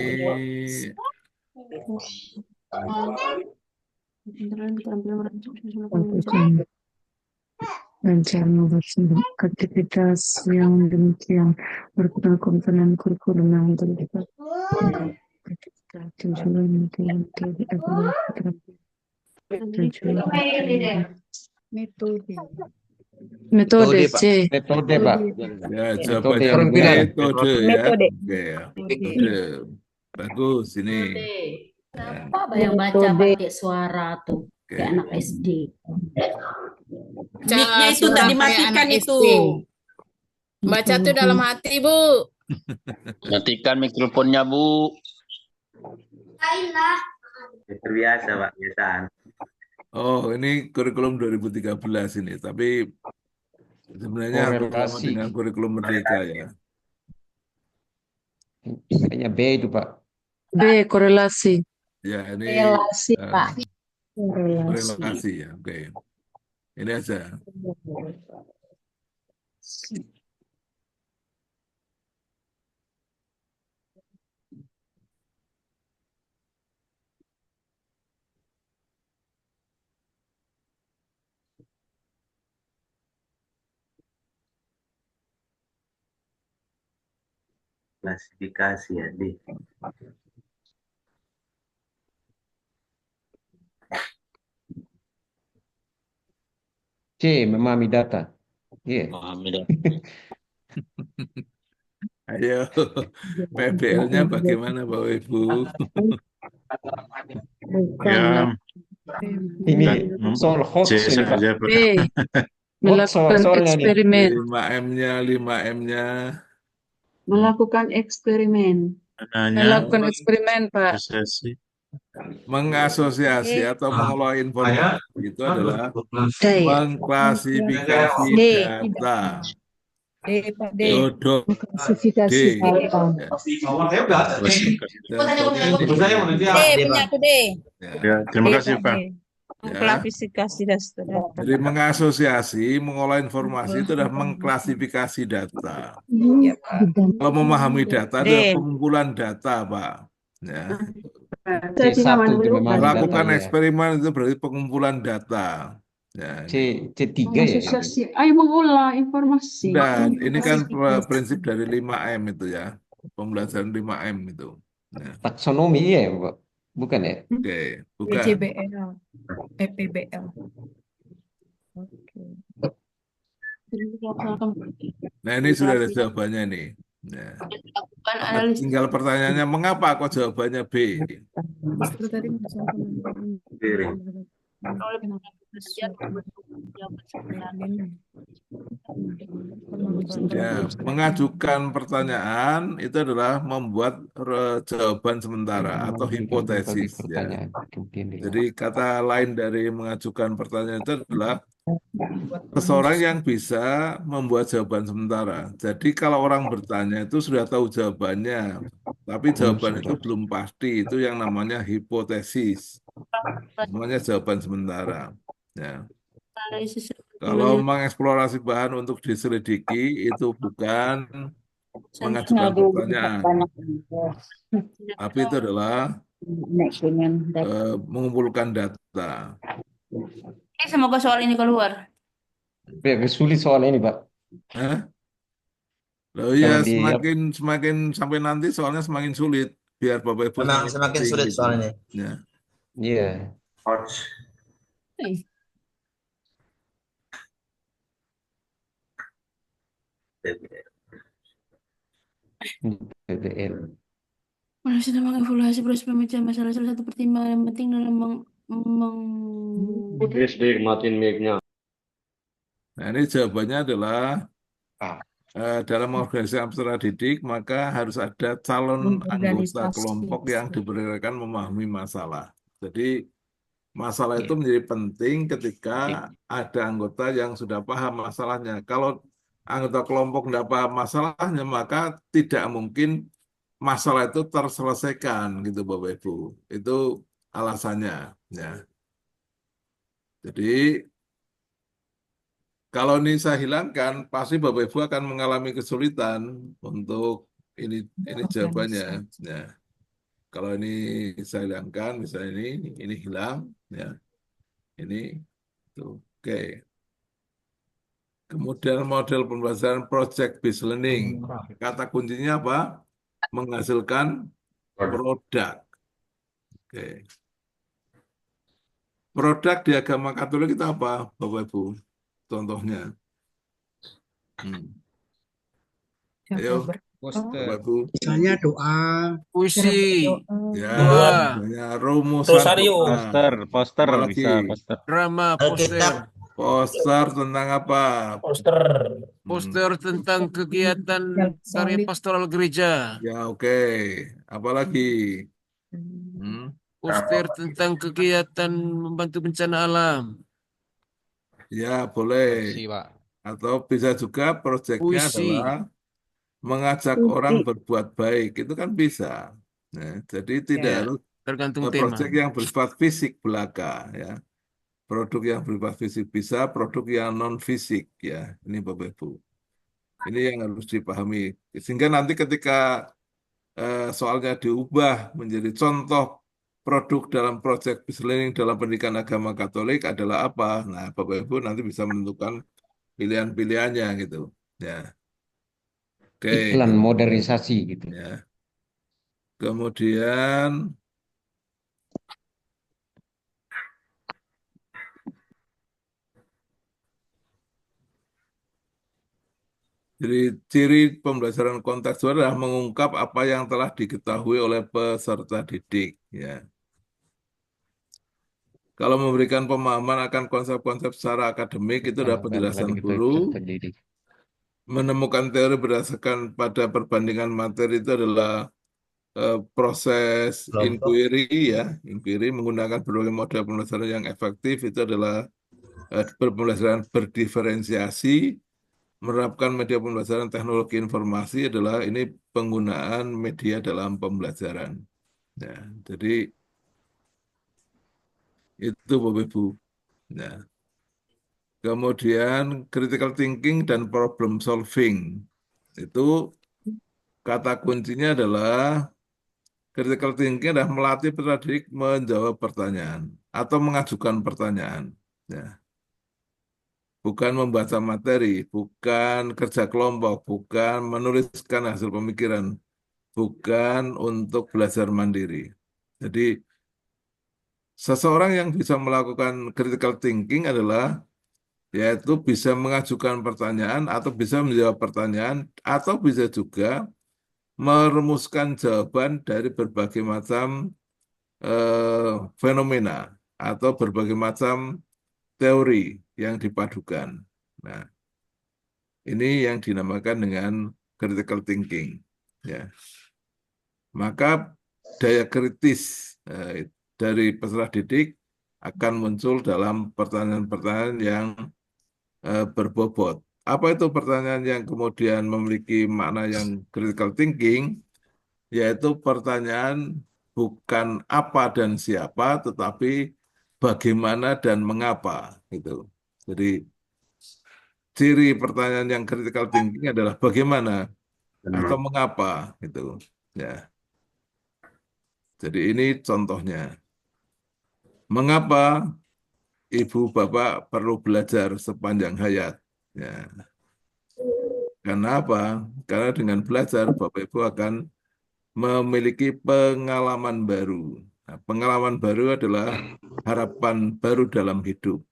Melakukan rencana bersama aktivitas yang demikian merupakan komponen kurikulum yang terlibat ketika tujuan teori evaluasi metode Pak. C. Metode Pak. ya jawabannya Keterampilan. metode ya. Metode. Oke, ya. Metode. Bagus ini. Ya. Apa yang baca pakai suara tuh? Oke. Kayak anak SD. Mic-nya itu tak dimatikan itu. Baca tuh dalam hati, Bu. Matikan mikrofonnya, Bu. Terbiasa, Pak, biasaan. Oh, ini kurikulum 2013 ini, tapi sebenarnya hampir sama Korelasi. dengan kurikulum Merdeka ya. Kayaknya B itu Pak. B. Korelasi. Ya, ini Relasi, Pak. korelasi ya. Oke. Ini aja. Klasifikasi ya, D. C, memahami data. Iya. Ayo, PBL-nya bagaimana Bapak Ibu? Ya, Ini Hmm. soal hoax C ini Pak. saja, Pak. B. Melakukan soalnya nih. eksperimen. 5M-nya. Melakukan eksperimen. Nanya, Melakukan eksperimen, Pak. asosiasi. Mengasosiasi atau mengelola informasi itu adalah D. mengklasifikasi D. data. Pak. Dodot Klasifikasi D. data. Punya aku D. Ya, terima kasih, Pak. Klasifikasi data. Jadi mengasosiasi, mengolah informasi itu adalah mengklasifikasi data. Kalau memahami data adalah D. pengumpulan data, Pak. Ya. C1 itu memahami Melakukan data, ya. eksperimen itu berarti pengumpulan data. Ya, C3 ya. Ayo mengolah informasi. dan ini kan prinsip dari 5M itu ya. Pembelajaran 5M itu. Ya. Taksonomi ya, Pak. Bukan ya? Oke, bukan. PPBL. Nah, ini sudah ada jawabannya nih. Ya. Lakukan analisis. Tinggal pertanyaannya, mengapa kok jawabannya B? Ya, mengajukan pertanyaan itu adalah membuat jawaban sementara atau hipotesis. Ya. Jadi kata lain dari mengajukan pertanyaan itu adalah seseorang yang bisa membuat jawaban sementara. Jadi kalau orang bertanya itu sudah tahu jawabannya, tapi jawaban itu belum pasti. Itu yang namanya hipotesis. Namanya jawaban sementara. Ya. Kalau mengeksplorasi bahan untuk diselidiki itu bukan mengajukan pertanyaan, tapi itu adalah mengumpulkan data. Semoga soal ini keluar. Sulit soal ini, Pak. Hah? Loh ya, Kalau semakin sampai nanti soalnya semakin sulit. Biar Bapak Ibu Memang semakin ngerti sulit gitu. soalnya. Ya. Iya. PBL. Mana sudah mengevaluasi proses pemecahan masalah salah satu pertimbangan yang penting dalam SD matiin mic-nya. Nah, ini jawabannya adalah dalam organisasi peserta didik, maka harus ada calon anggota Organisasi. kelompok yang diperkirakan memahami masalah. Jadi masalah itu menjadi penting ketika ada anggota yang sudah paham masalahnya. Kalau anggota kelompok tidak paham masalahnya, maka tidak mungkin masalah itu terselesaikan gitu Bapak Ibu. Itu alasannya. Ya. Jadi kalau ini saya hilangkan, pasti Bapak Ibu akan mengalami kesulitan untuk ini jawabannya. Ya. Kalau ini saya hilangkan, misalnya ini hilang, ya. Ini tuh. Oke. Kemudian model pembelajaran project based learning. Kata kuncinya apa? Menghasilkan produk. Oke. Produk di agama Katolik itu apa, Bapak Ibu? Contohnya. Ayo, Bapak Ibu. Misalnya doa, Puisi, Ya, doa, misalnya rumusan Rosario. doa. Poster Apa bisa, lagi? poster. drama, Alkitab. Poster tentang apa? Poster. poster tentang kegiatan karya pastoral gereja, Ya, oke. Apa lagi? poster tentang kegiatan membantu bencana alam, Ya, boleh. Atau bisa juga proyeknya puisi, adalah mengajak orang berbuat baik. Itu kan bisa. Nah, jadi tidak ya, harus tergantung tema. proyek yang bersifat fisik belaka. Ya. Produk yang bersifat fisik bisa, produk yang non fisik. Ya, ini Bapak Ibu. Ini yang harus dipahami. Sehingga nanti ketika soalnya diubah menjadi contoh produk dalam project business learning dalam pendidikan agama Katolik adalah apa? Nah, Bapak Ibu nanti bisa menentukan pilihan-pilihannya gitu. Ya. Oke. iklan modernisasi gitu. Ya. Kemudian jadi ciri pembelajaran kontekstual adalah mengungkap apa yang telah diketahui oleh peserta didik. Ya. Kalau memberikan pemahaman akan konsep-konsep secara akademik itu adalah penjelasan guru. Menemukan teori berdasarkan pada perbandingan materi itu adalah proses inquiry ya, inquiry menggunakan berbagai model pembelajaran yang efektif itu adalah pembelajaran berdiferensiasi, menerapkan media pembelajaran teknologi informasi adalah ini penggunaan media dalam pembelajaran. Ya, jadi itu Bapak Ibu. Nah, kemudian critical thinking dan problem solving itu kata kuncinya adalah critical thinking adalah melatih peserta didik menjawab pertanyaan atau mengajukan pertanyaan. Ya. Bukan membaca materi, bukan kerja kelompok, bukan menuliskan hasil pemikiran, bukan untuk belajar mandiri. Jadi seseorang yang bisa melakukan critical thinking adalah yaitu bisa mengajukan pertanyaan atau bisa menjawab pertanyaan atau bisa juga merumuskan jawaban dari berbagai macam fenomena atau berbagai macam teori yang dipadukan. Nah, ini yang dinamakan dengan critical thinking. Ya. Maka daya kritis dari peserta didik akan muncul dalam pertanyaan-pertanyaan yang berbobot. Apa itu pertanyaan yang kemudian memiliki makna yang critical thinking? Yaitu pertanyaan bukan apa dan siapa, tetapi bagaimana dan mengapa. Gitu. Jadi ciri pertanyaan yang critical thinking adalah bagaimana atau mengapa. Gitu. Ya. Jadi ini contohnya. Mengapa ibu bapak perlu belajar sepanjang hayat? Ya. Karena apa? Karena dengan belajar bapak ibu akan memiliki pengalaman baru. Nah, pengalaman baru adalah harapan baru dalam hidup.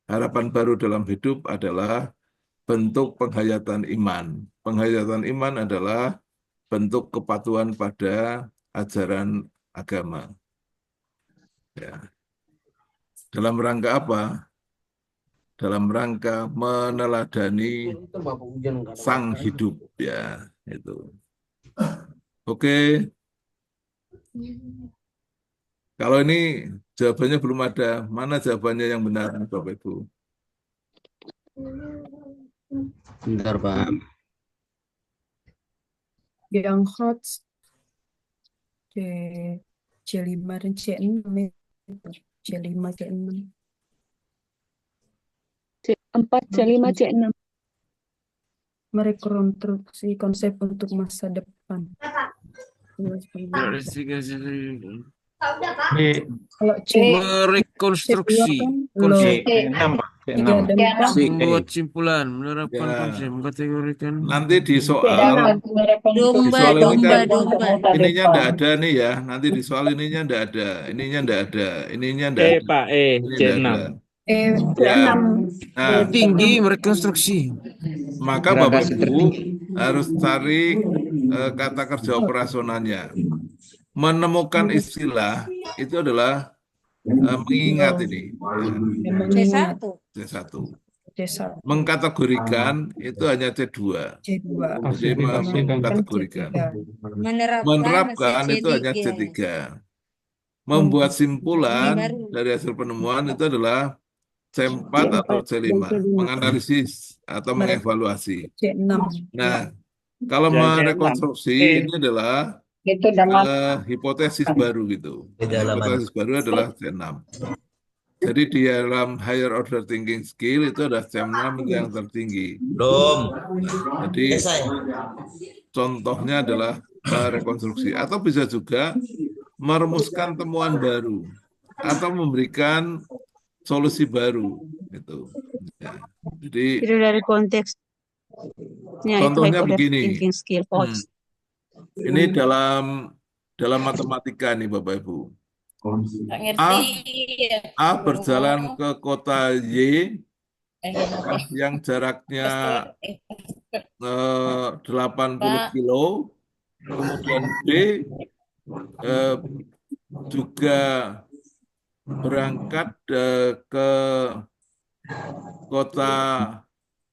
Harapan baru dalam hidup adalah bentuk penghayatan iman. Penghayatan iman adalah bentuk kepatuhan pada ajaran agama. Ya. Dalam rangka apa? dalam rangka meneladani sang hidup ya itu. Oke. Kalau ini jawabannya belum ada, mana jawabannya yang benar Bapak Ibu? Bentar, Pak. Yang hot C5 dan C6 C5 C6 C4, C5, C6. merekonstruksi konsep untuk masa depan. Kalau C Merekonstruksi konsep, membuat simpulan, menerapkan Ya. konsep, mengkategorikan. Nanti di soal ini kan ininya enggak ada nih ya. Nanti di soal ininya enggak ada, ininya enggak ada, ininya enggak ada. Pak, Ini enggak C6. ada. Ya. Nah, Tinggi merekonstruksi. maka Bapak Ibu harus cari kata kerja operasionalnya. Menemukan istilah itu adalah mengingat ini. C1 C1. C1 Mengkategorikan itu hanya C2. C2 Jadi mengkategorikan. Menerapkan itu hanya C3. Membuat simpulan dari hasil penemuan itu adalah C4 atau C5. Menganalisis atau mengevaluasi. C6 Nah, kalau merekonstruksi ini adalah hipotesis baru gitu. Hipotesis baru adalah C6. Jadi di dalam higher order thinking skill itu ada C6 yang tertinggi. Belum. Jadi Selesai. contohnya adalah rekonstruksi atau bisa juga merumuskan temuan baru atau memberikan solusi baru gitu. Ya. Jadi Itu dari konteksnya itu contohnya high order begini. thinking skill. Ini dalam matematika nih Bapak Ibu. A berjalan ke kota Y yang jaraknya 80 kilo, kemudian B juga berangkat ke kota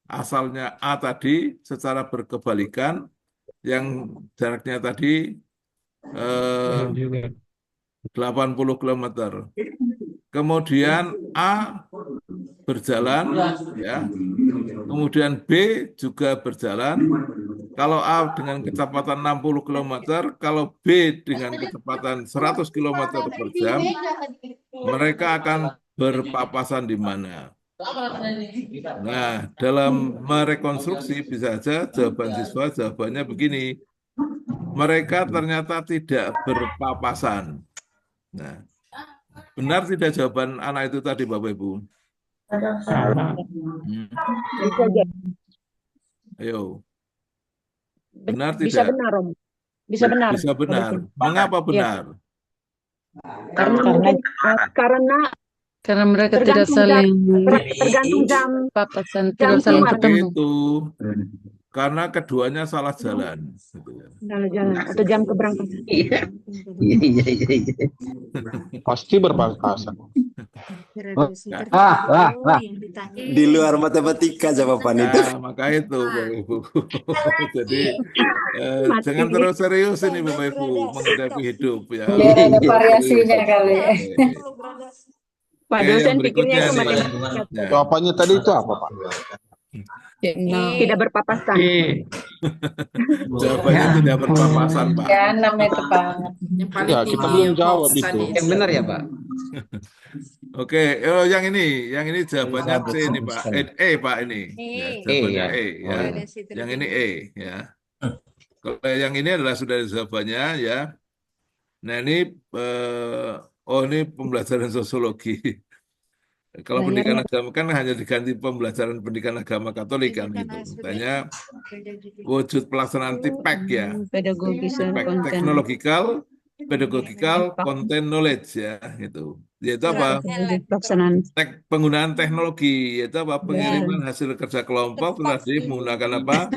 asalnya A tadi secara berkebalikan, yang jaraknya tadi 80 km. Kemudian A berjalan, ya. Kemudian B juga berjalan. Kalau A dengan kecepatan 60 km, kalau B dengan kecepatan 100 km per jam, mereka akan berpapasan di mana? Nah, dalam merekonstruksi bisa saja jawaban siswa jawabannya begini. Mereka ternyata tidak berpapasan. Nah, benar tidak jawaban anak itu tadi, Bapak Ibu? Ayo. Benar tidak? Bisa benar, Om. Bisa benar. Bisa benar. Mengapa benar? karena mereka tidak Tergantung jam papasan, jam tidak saling keluar. ketemu. Itu karena keduanya salah jalan. Gitu ya. Jalan atau jam keberangkatan. Pasti berpapasan. Di luar matematika jawaban itu. Nah, maka itu Bapak Ibu. Jadi jangan terlalu serius ini Bapak Ibu menghadapi hidup ya. Biar ada variasinya kali. Pak Oke, dosen yang pikirnya berikutnya ke nih. matematika. Ya. Jawabannya tadi itu apa, Pak? Tidak berpapasan. Jawabannya tidak berpapasan, Pak. Ya, namanya itu Pak. Ya, kita belum jawab itu. Yang benar ya, Pak? Oke, yang ini jawabannya C nih Pak. Pak ini. Ya, jawabannya ya. ya. Yang ini ya. Kalau yang ini adalah sudah jawabannya ya. Nah ini ini pembelajaran sosiologi. Kalau pendidikan agama kan hanya diganti pembelajaran pendidikan agama Katolik kan gitu. Makanya wujud pelaksanaan TIPEC ya. Pedagogis dan TIPEC, konten. Technological, Pedagogical, Content Knowledge ya gitu. Yaitu apa? Pelaksanaan. Penggunaan teknologi, yaitu apa? Pengiriman hasil kerja kelompok tadi menggunakan apa?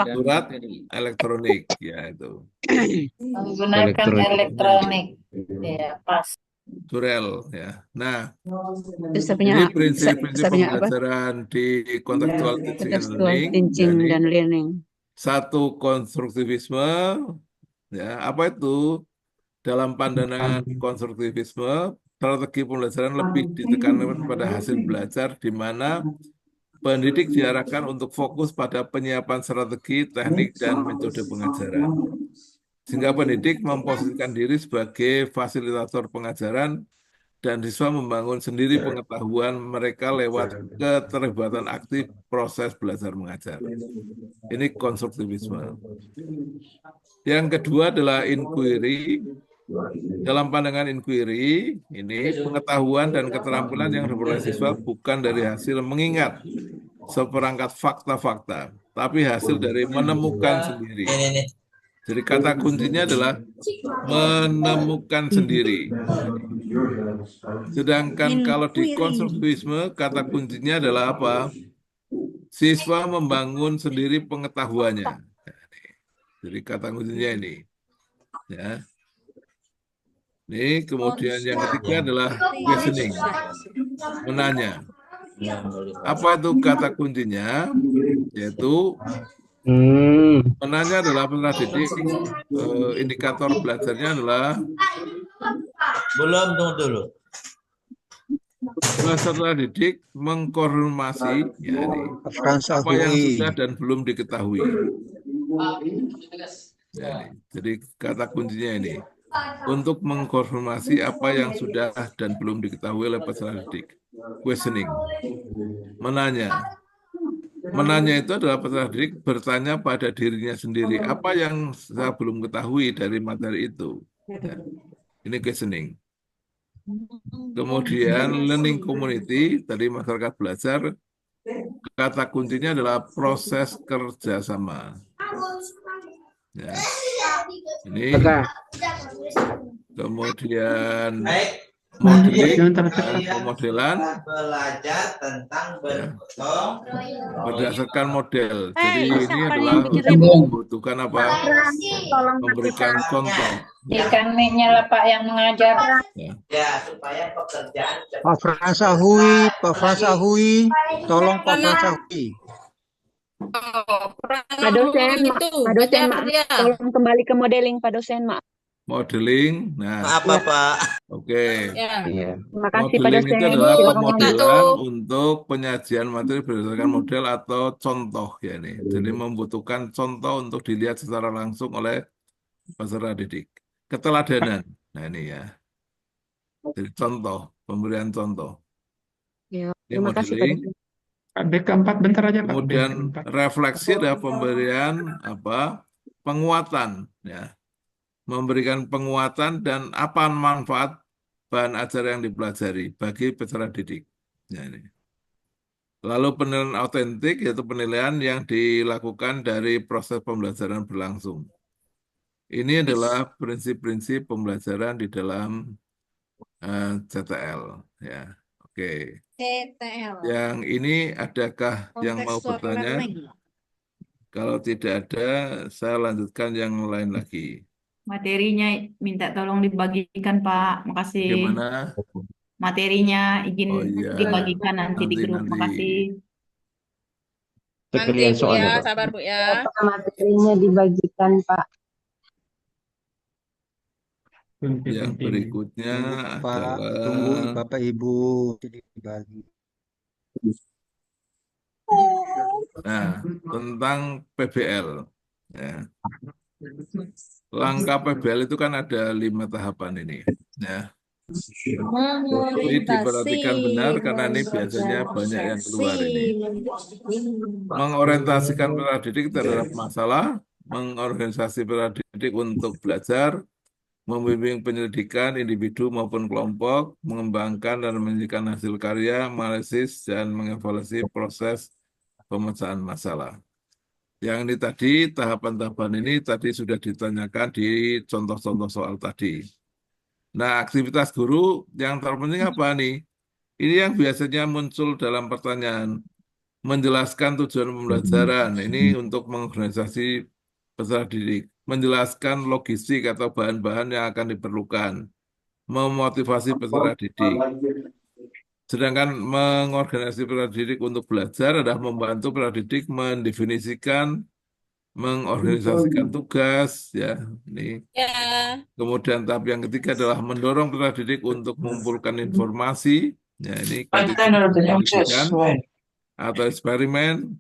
Surat elektronik ya itu. Menggunakan elektronik. Ya, pas. Durel ya. Nah, Terus ini prinsip-prinsip saya punya apa? pembelajaran di contextual teaching and Contextual learning. teaching Jadi dan learning. satu konstruktivisme, ya apa itu? Dalam pandangan konstruktivisme, strategi pembelajaran lebih ditekankan pada hasil belajar, di mana pendidik diarahkan untuk fokus pada penyiapan strategi, teknik, dan metode pengajaran. Sehingga pendidik memposisikan diri sebagai fasilitator pengajaran dan siswa membangun sendiri pengetahuan mereka lewat keterlibatan aktif proses belajar mengajar. Ini konstruktivisme. Yang kedua adalah inquiry. Dalam pandangan inquiry, ini pengetahuan dan keterampilan yang diperoleh siswa bukan dari hasil mengingat seperangkat fakta-fakta, tapi hasil dari menemukan sendiri. Jadi kata kuncinya adalah menemukan sendiri. Sedangkan kalau di konstruktivisme, kata kuncinya adalah apa? Siswa membangun sendiri pengetahuannya. Jadi kata kuncinya ini. Ya. Ini kemudian yang ketiga adalah questioning, menanya. Apa itu kata kuncinya? Yaitu menanya adalah peserta didik, indikator belajarnya adalah Tunggu dulu. peserta didik mengkonfirmasi ya ini, apa yang sudah dan belum diketahui. Ya, ini. Jadi kata kuncinya ini. Untuk mengkonfirmasi apa yang sudah dan belum diketahui oleh peserta didik. Questioning. Menanya. Menanya itu adalah peserta didik bertanya pada dirinya sendiri, apa yang saya belum ketahui dari materi itu. Ya. Ini questioning. Kemudian learning community, tadi masyarakat belajar, kata kuncinya adalah proses kerjasama. Ya. Ini kemudian modeling, pemodelan Belajar tentang berpotong berdasarkan model. Jadi ini adalah membutuhkan apa? Memberikan contoh. Ikan mic-nya lah Pak yang mengajar. ya supaya pekerjaan Pak Frasa Hui, Pak Frasa Hui, tolong Pak Frasa Hui. Pak dosen, tolong kembali ke modeling Pak dosen, Mak. Modeling, nah, apa Pak? oke. Terima kasih Pak Modeling dosen. itu adalah Silakan pemodelan untuk penyajian materi berdasarkan model atau contoh ya nih. Jadi membutuhkan contoh untuk dilihat secara langsung oleh peserta didik. Keteladanan. Nah ini ya. Jadi contoh, pemberian contoh. Ya, Ini terima kasih Pak modeling. dosen. BK4 bentar aja Pak. Kemudian BK4. refleksi adalah pemberian apa? Penguatan ya. Memberikan penguatan dan apa manfaat bahan ajar yang dipelajari bagi peserta didik. Ya, ini. Lalu penilaian autentik yaitu penilaian yang dilakukan dari proses pembelajaran berlangsung. Ini adalah prinsip-prinsip pembelajaran di dalam CTL. Ya, oke. CTL. Yang ini adakah yang mau bertanya? Kalau tidak ada, saya lanjutkan yang lain lagi. Materinya minta tolong dibagikan Pak. Makasih. Gimana? Materinya izin Oh iya, dibagikan nanti di grup. nanti. Makasih. Nanti Bu ya, sabar Bu ya. Materinya dibagikan Pak. Yang berikutnya Pak, adalah tunggu Bapak Ibu dibagi. nah, tentang PBL. Ya. Langkah PBL itu kan ada 5 tahapan ini. Ya. Ini diperhatikan benar karena ini biasanya banyak yang keluar ini. Mengorientasikan peserta didik terhadap masalah, mengorganisasi peserta didik untuk belajar, membimbing penyelidikan individu maupun kelompok, mengembangkan dan menyajikan hasil karya, analisis, dan mengevaluasi proses pemecahan masalah. Yang ini tadi, tahapan-tahapan ini tadi sudah ditanyakan di contoh-contoh soal tadi. Nah, aktivitas guru yang terpenting apa nih? Ini yang biasanya muncul dalam pertanyaan. Menjelaskan tujuan pembelajaran, ini untuk mengorganisasi peserta didik. Menjelaskan logistik atau bahan-bahan yang akan diperlukan. memotivasi peserta didik. Sedangkan mengorganisasi peserta didik untuk belajar adalah membantu peserta didik mendefinisikan, mengorganisasikan tugas, ya. Ini. Kemudian tahap yang ketiga adalah mendorong peserta didik untuk mengumpulkan informasi, ya ini pendidikan atau eksperimen,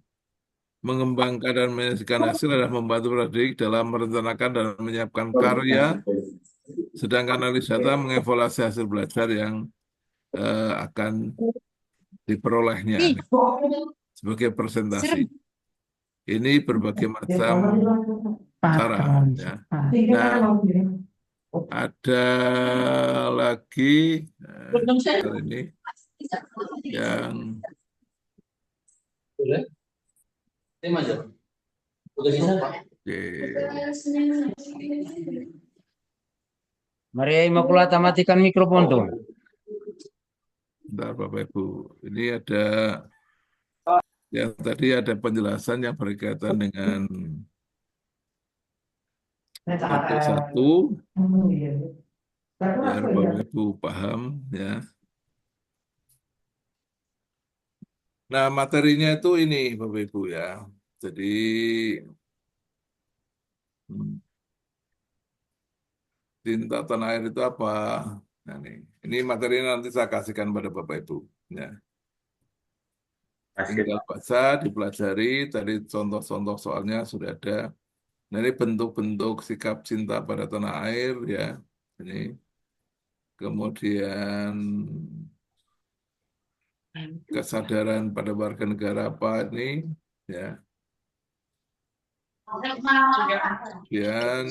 mengembangkan dan menyajikan hasil adalah membantu peserta didik dalam merencanakan dan menyiapkan karya, sedangkan analis data mengevaluasi hasil belajar yang akan diperolehnya sebagai presentasi. Ini berbagai macam cara, ya. Nah, ada lagi ini yang Maria Immaculata, matikan mikrofon tuh. Bentar Bapak Ibu, ini ada yang tadi ada penjelasan yang berkaitan dengan satu, biar Bapak Ibu paham, ya. Nah, materinya itu ini Bapak Ibu, ya. Jadi cinta tanah air itu apa? Nah, ini materinya nanti saya kasihkan pada Bapak Ibu, ya. Tinggal baca, dipelajari, tadi contoh-contoh soalnya sudah ada. Nah, ini bentuk-bentuk sikap cinta pada tanah air, ya. Ini. Kemudian kesadaran pada warga negara apa ini, ya. Kemudian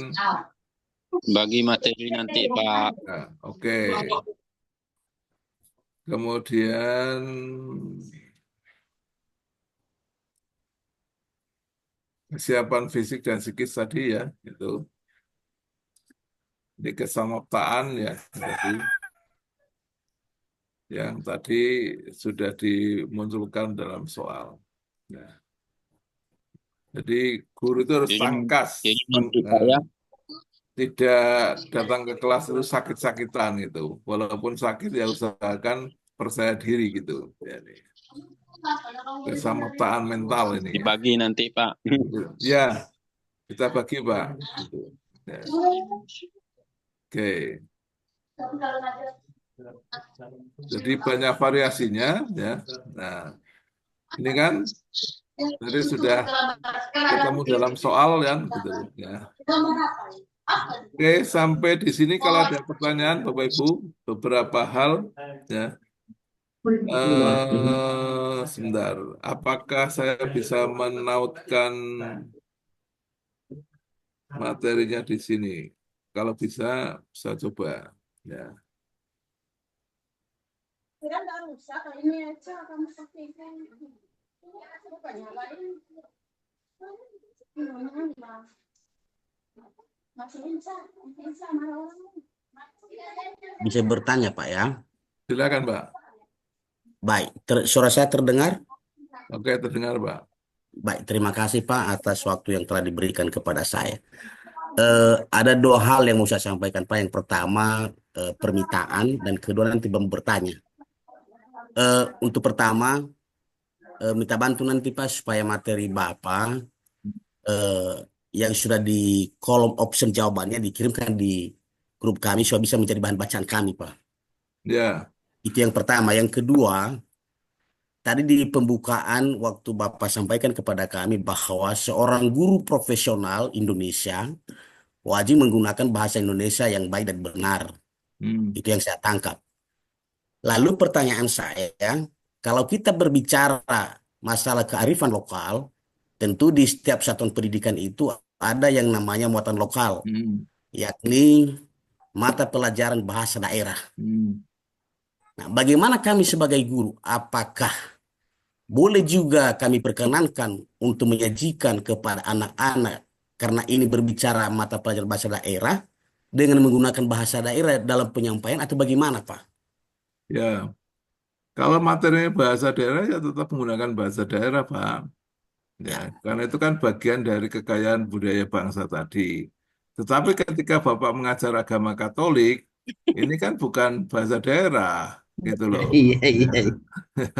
Bagi materi nanti, Pak. nah, oke. Kemudian kesiapan fisik dan psikis tadi, ya, itu. Ini kesamaptaan, ya, tadi. Yang tadi sudah dimunculkan dalam soal. Nah, jadi guru itu harus tangkas, tidak datang ke kelas itu sakit-sakitan gitu. Walaupun sakit ya usahakan percaya diri gitu. Jadi, kesamaptaan mental ini. Dibagi nanti, Pak. Ya, kita bagi Pak. Gitu. Ya. Oke. Jadi banyak variasinya, ya. Nah, ini kan jadi sudah ketemu dalam soal kan, gitu, ya. Oke, sampai di sini kalau ada pertanyaan Bapak Ibu, beberapa hal, ya. Sebentar, apakah saya bisa menautkan materinya di sini? Kalau bisa, saya coba, ya. Bisa bertanya, Pak, ya? Silakan, Pak. Baik, suara saya terdengar? Oke, terdengar, Pak. Baik, terima kasih, Pak, atas waktu yang telah diberikan kepada saya. Ada dua hal yang mau saya sampaikan, Pak. Yang pertama, permintaan, dan kedua nanti bertanya. Untuk pertama, minta bantu nanti, Pak, supaya materi Bapak yang sudah di kolom option jawabannya dikirimkan di grup kami supaya bisa menjadi bahan bacaan kami, Pak. Ya. Itu yang pertama. Yang kedua, tadi di pembukaan waktu Bapak sampaikan kepada kami bahwa seorang guru profesional Indonesia wajib menggunakan bahasa Indonesia yang baik dan benar. Itu yang saya tangkap. Lalu pertanyaan saya, kalau kita berbicara masalah kearifan lokal, tentu di setiap satuan pendidikan itu ada yang namanya muatan lokal, yakni mata pelajaran bahasa daerah. Nah, bagaimana kami sebagai guru? Apakah boleh juga kami perkenankan untuk menyajikan kepada anak-anak, karena ini berbicara mata pelajaran bahasa daerah, dengan menggunakan bahasa daerah dalam penyampaian, atau bagaimana, Pak? Ya, kalau materinya bahasa daerah ya tetap menggunakan bahasa daerah, Pak. Ya, karena itu kan bagian dari kekayaan budaya bangsa tadi. Tetapi ketika Bapak mengajar agama Katolik, Ini kan bukan bahasa daerah, gitu loh. Iya, iya.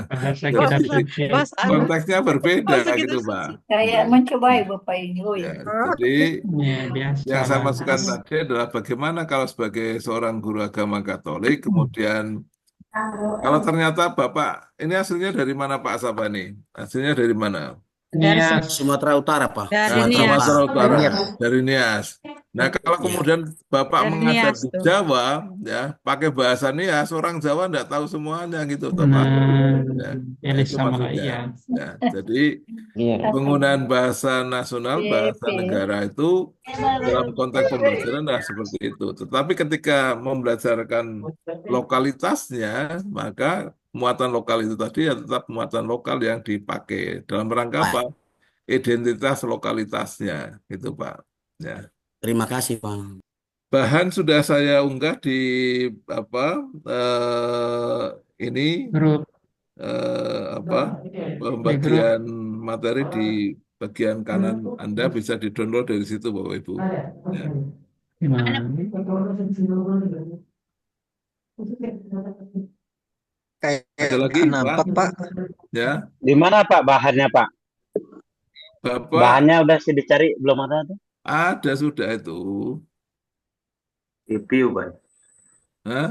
Bahasa Jadi kita sosial. Bahasa anak. konteksnya berbeda Bahasa kita gitu, Pak. sosial. Kayak mencobai Bapak ini. Oh Ya, ya. jadi Ya, biasa yang saya lah. masukkan tadi adalah bagaimana kalau sebagai seorang guru agama Katolik, kemudian kalau ternyata Bapak, ini aslinya dari mana Pak Sabani? Aslinya dari mana? Dari Nias. Sumatera Utara, Pak. Dari Nah, Sumatera Nias. Sumatera Utara. Utara, Nias. dari Nias. Nah, kalau Iya. kemudian Bapak Dari mengajar Nias di tuh. Jawa, ya, pakai bahasa Nias, orang Jawa nggak tahu semuanya gitu, toh, Pak. Nah, Ya, ini nah, itu sama lah, maksudnya. iya. Ya, jadi Iya. penggunaan bahasa nasional, bahasa PP. negara itu dalam konteks pembelajaran adalah seperti itu. Tetapi ketika membelajarkan lokalitasnya, maka muatan lokal itu tadi ya tetap muatan lokal yang dipakai dalam rangka apa? Baik. Identitas lokalitasnya, gitu Pak. Ya. Terima kasih, Pak. Bahan sudah saya unggah di apa ini Grup. apa Di grup. pembagian materi di bagian kanan Anda bisa di-download dari situ Bapak Ibu. Ya. Gimana? Kayak Ada lagi nggak Pak? nampak, Pak. Ya, Di mana Pak bahannya Pak? Bapak Bahannya udah sih dicari belum ada tuh? ada sudah itu. Review Pak. Hah?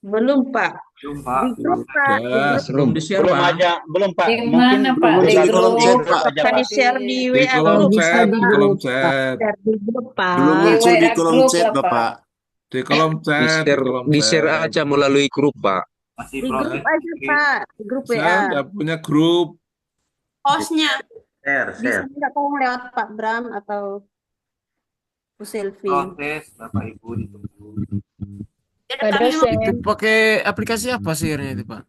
Belum, Pak. Belum, Pak. Di grup, Pak. Di Sudah. grup. Belum di-share, Belum Pak. aja, belum Pak. Di Mungkin mana Pak? belum Di Di kolom grup chat, Pak. aja Bisa Pak. di-share di Di WA kolom grup, bisa chat, di di Pak. kolom grup, Pak. chat, Share di grup, Belum Pak. Di muncul di WA kolom grup chat, lah Pak. Bapak. di kolom chat, di Di-share, kolom di-share chat. aja melalui grup, Pak. Masih Di grup proses. aja, Pak. Di grup Saya WA. nggak punya grup. Hostnya Share. bisa minta tolong lewat Pak Bram atau Bu Selvi. Proses, Bapak Ibu ditunggu. Pak dosen. Itu pakai aplikasi apa share-nya itu, Pak?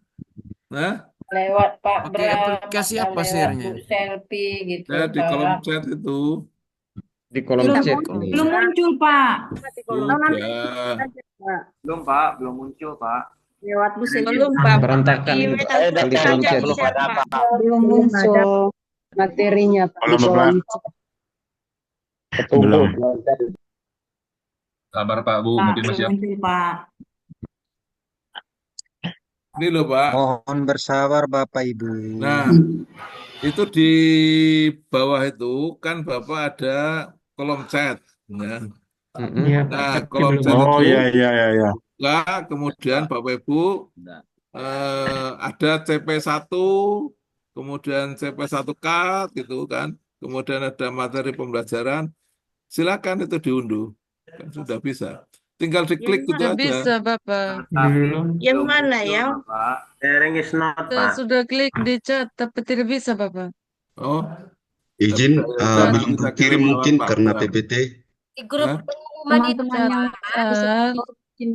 Nah, Lewat Pak Pakai Bram aplikasi atau apa lewat share-nya? Bu Selfie gitu saya di kolom Pak. chat itu Di kolom Minta chat muncul, nih. Belum Pak. muncul Pak. Di kolom. Oh, nanti sudah. aja, Pak. Belum, Pak. Belum muncul, Pak. Lewat Bu Selvi. Belum, Pak. Berantakan Di itu, WA Pak. Kalau di grup kolom aja chat. Belum di-share, ada Pak. Pak. Belum muncul materinya Pak di Belum, Bapak. kolom chat. Belum. Sabar, Pak, Bu. Pak, Mungkin belum masih muncul Pak. Ini loh Pak. Mohon bersabar, Bapak Ibu. Nah, itu di bawah itu kan Bapak ada kolom chat. Ya. Iya Pak, Nah, tapi kolom belum chat Oh, itu iya, iya, iya, iya. buka, kemudian Bapak Ibu ada CP1, kemudian CP1K gitu kan. Kemudian ada materi pembelajaran. Silakan itu diunduh. Kan sudah bisa. Tinggal diklik gitu Sudah aja. bisa, Bapak. belum. Yang mana ya? Sharing is not Saya Pak. sudah klik di chat, tapi tidak bisa, Bapak. Oh, Izin, saya belum bisa kekirim kirim lewat mungkin Pak karena Bram. PPT. Di grup Hah? pengumuman itu, Teman-teman yang bisa mungkin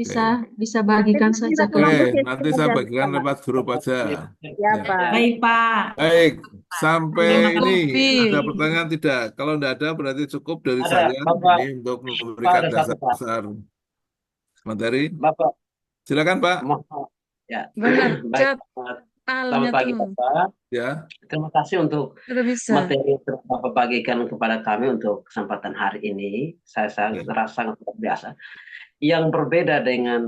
bisa bagikan saja ke Oke, nanti saya bagikan lewat grup aja. Ya, Pak. Baik Pak. Baik, sampai Terima ini kasih. ada pertanyaan tidak? Kalau tidak ada berarti cukup dari Ada, saya Bapak. ini untuk Pak memberikan ada satu Pak. dasar materi. Bapak, Silakan Pak. mohon ya. Benar, Baik. chat Selamat alnya pagi tuh. Bapak. Ya, Terima kasih untuk Sudah bisa. materi yang telah Bapak bagikan kepada kami untuk kesempatan hari ini. Saya sangat sangat luar biasa. Yang berbeda dengan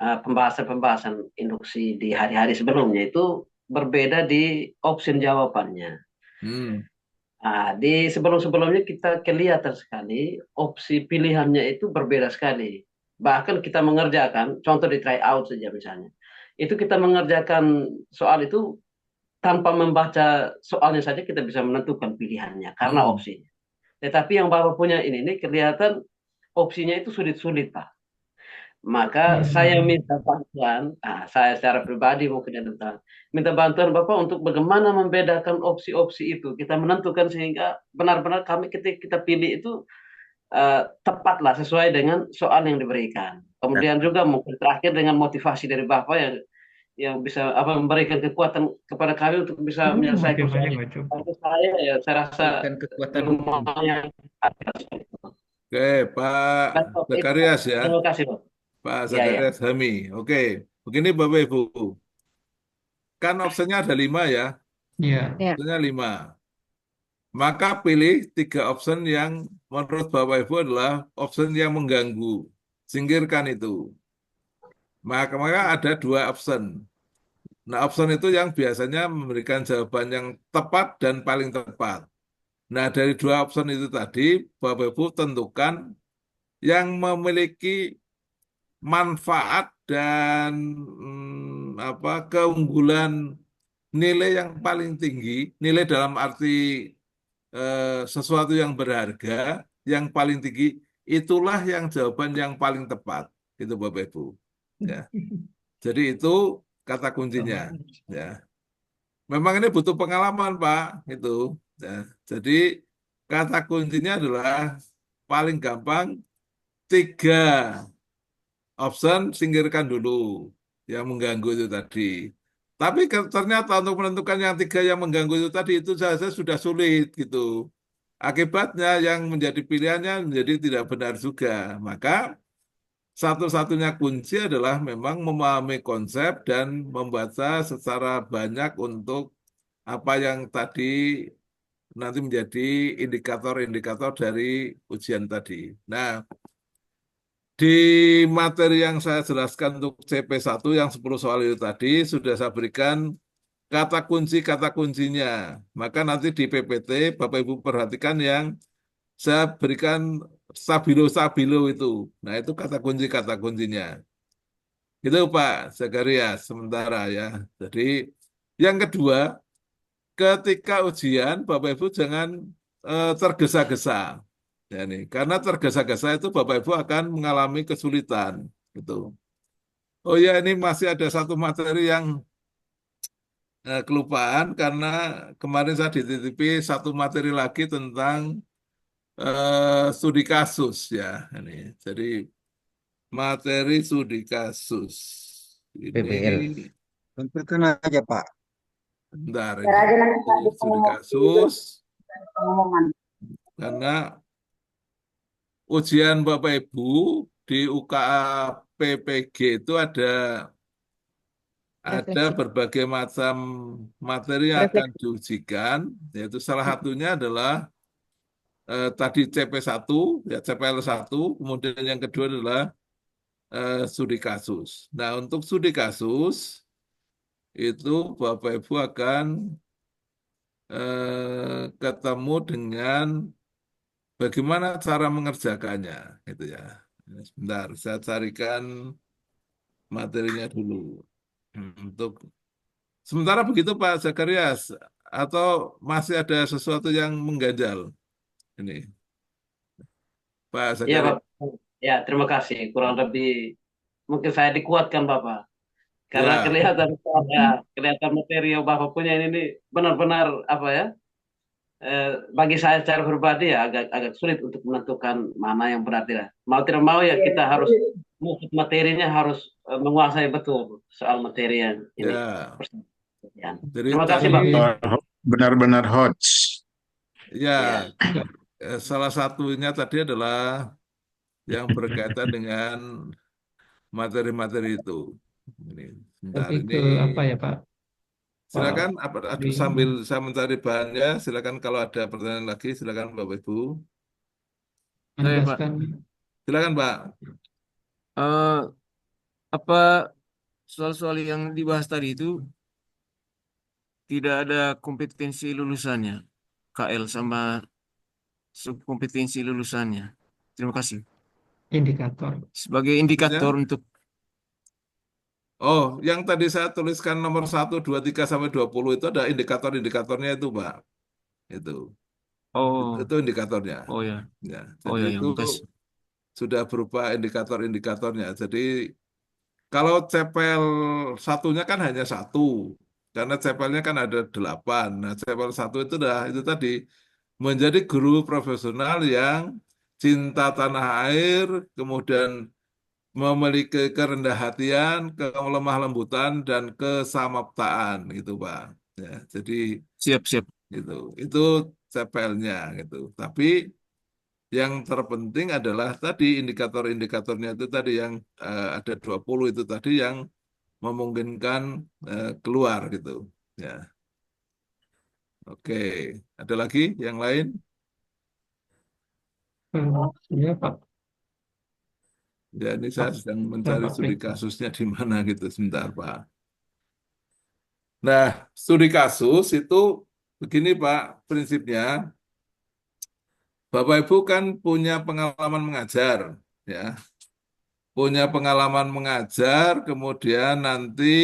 pembahasan-pembahasan induksi di hari-hari sebelumnya itu berbeda di opsi jawabannya. Di sebelum-sebelumnya kita kelihatan sekali opsi pilihannya itu berbeda sekali. Bahkan kita mengerjakan, contoh di try out saja misalnya, itu kita mengerjakan soal itu tanpa membaca soalnya saja kita bisa menentukan pilihannya karena opsinya. Tetapi yang Bapak punya ini kelihatan opsinya itu sulit-sulit Pak. Maka saya minta bantuan, saya secara pribadi mungkin minta bantuan Bapak untuk bagaimana membedakan opsi-opsi itu. Kita menentukan sehingga benar-benar kami ketika kita pilih itu tepatlah sesuai dengan soal yang diberikan. Kemudian juga mungkin terakhir dengan motivasi dari Bapak yang bisa memberikan kekuatan kepada kami untuk bisa menyelesaikan soal itu. Saya rasa lumayan. Oke, Pak Zakarias ya. Terima kasih Pak. Pak Ya, ya. Zakarias Hami. Oke, begini Bapak Ibu. Kan opsinya ada 5 ya. Iya. Opsinya 5. Maka pilih 3 opsi yang menurut Bapak Ibu adalah opsi yang mengganggu. Singkirkan itu. Maka ada dua option. Nah, option itu yang biasanya memberikan jawaban yang tepat dan paling tepat. Nah, dari dua option itu tadi, Bapak Ibu tentukan yang memiliki manfaat dan keunggulan nilai yang paling tinggi, nilai dalam arti sesuatu yang berharga, yang paling tinggi, itulah yang jawaban yang paling tepat. Itu Bapak Ibu. Ya. Jadi itu kata kuncinya. Ya. Memang ini butuh pengalaman, Pak. Itu. Ya. Jadi kata kuncinya adalah paling gampang 3 option singkirkan dulu yang mengganggu itu tadi. Tapi ternyata untuk menentukan yang 3 yang mengganggu itu tadi itu saja sudah sulit gitu. Akibatnya yang menjadi pilihannya menjadi tidak benar juga. Maka satu-satunya kunci adalah memang memahami konsep dan membaca secara banyak untuk apa yang tadi nanti menjadi indikator-indikator dari ujian tadi. Nah, di materi yang saya jelaskan untuk CP1 yang 10 soal itu tadi sudah saya berikan kata kuncinya. Maka nanti di PPT Bapak Ibu perhatikan yang saya berikan stabilo itu. Nah, itu kata kuncinya. Itu Pak Zakaria sementara ya. Jadi yang kedua, ketika ujian Bapak Ibu jangan tergesa-gesa. Ya, nih. Karena tergesa-gesa itu Bapak Ibu akan mengalami kesulitan. Gitu. Oh ya, ini masih ada satu materi yang kelupaan karena kemarin saya dititipi satu materi lagi tentang studi kasus ya. Ini. Jadi materi studi kasus. Ini PPL. Tentukan aja, Pak. bentar Biar aja nanti Pak ini studi kasus pengumuman. karena ujian Bapak Ibu di UKA PPG itu ada Refleksi. berbagai macam materi yang akan Refleksi. diujikan, yaitu salah satunya adalah tadi CP1, ya CPL1, kemudian yang kedua adalah studi kasus. Nah, untuk studi kasus itu Bapak Ibu akan ketemu dengan bagaimana cara mengerjakannya, gitu ya. Sebentar, saya carikan materinya dulu. Untuk sementara begitu Pak Zakarias, atau masih ada sesuatu yang mengganjal? Ini, Pak Iya, Zakarias. Bapak. Ya, terima kasih. Kurang lebih mungkin saya dikuatkan, Bapak. Karena Ya, kelihatan materi yang Bapak punya ini benar-benar apa ya? Bagi saya secara pribadi ya agak sulit untuk menentukan mana yang benar tidak. Mau tidak mau ya kita harus materinya harus menguasai betul soal materi yang ini. ya. Jadi Terima kasih, tadi, Bapak. Benar-benar hot. ya, Ya. salah satunya tadi adalah yang berkaitan dengan materi-materi itu. Ini, sebentar, Lebih ini ke apa ya Pak? silakan Lebih sambil saya mencari bahannya, silakan kalau ada pertanyaan lagi, silakan Bapak Ibu. Saya, Pak. menegaskan Silakan Pak. Eh, apa soal-soal yang dibahas tadi itu tidak ada kompetensi lulusannya, KL sama subkompetensi lulusannya. Terima kasih. indikator. Sebagai indikator untuk Oh, yang tadi saya tuliskan nomor 1, 2, 3, sampai 20 itu ada indikator-indikatornya itu, Pak. Itu. oh Itu indikatornya. oh ya Ya, oh jadi ya itu yang bekas. sudah berupa indikator-indikatornya. Jadi kalau CPL satunya kan hanya 1, karena CPL-nya kan ada 8. Nah, CPL 1 itu itu tadi menjadi guru profesional yang cinta tanah air, kemudian memiliki kerendah hatian, kelemah lembutan, dan kesamaptaan, gitu Pak. Ya, jadi Siap. itu CPL-nya gitu. Tapi yang terpenting adalah tadi indikator-indikatornya itu tadi yang ada 20 itu tadi yang memungkinkan keluar gitu. Ya, oke. Ada lagi yang lain? Ya Pak. Ya, ini saya sedang mencari studi kasusnya di mana gitu. Sebentar, Pak. Nah, studi kasus itu begini, Pak, prinsipnya. Bapak Ibu kan punya pengalaman mengajar, ya. Punya pengalaman mengajar, kemudian nanti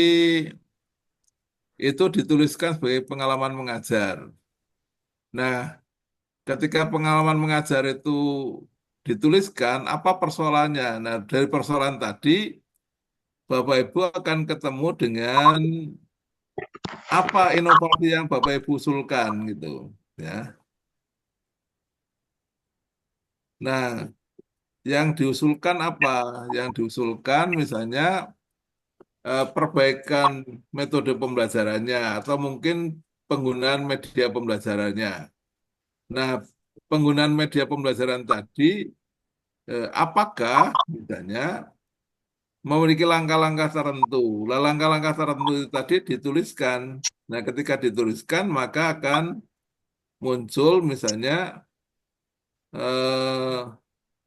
itu dituliskan sebagai pengalaman mengajar. Nah, ketika pengalaman mengajar itu dituliskan, apa persoalannya? Nah, dari persoalan tadi, Bapak Ibu akan ketemu dengan apa inovasi yang Bapak Ibu usulkan gitu, ya. Nah, yang diusulkan apa? Yang diusulkan misalnya perbaikan metode pembelajarannya atau mungkin penggunaan media pembelajarannya. Nah, penggunaan media pembelajaran tadi apakah misalnya memiliki langkah-langkah tertentu. Nah, langkah-langkah tertentu itu tadi dituliskan. Nah, ketika dituliskan maka akan muncul misalnya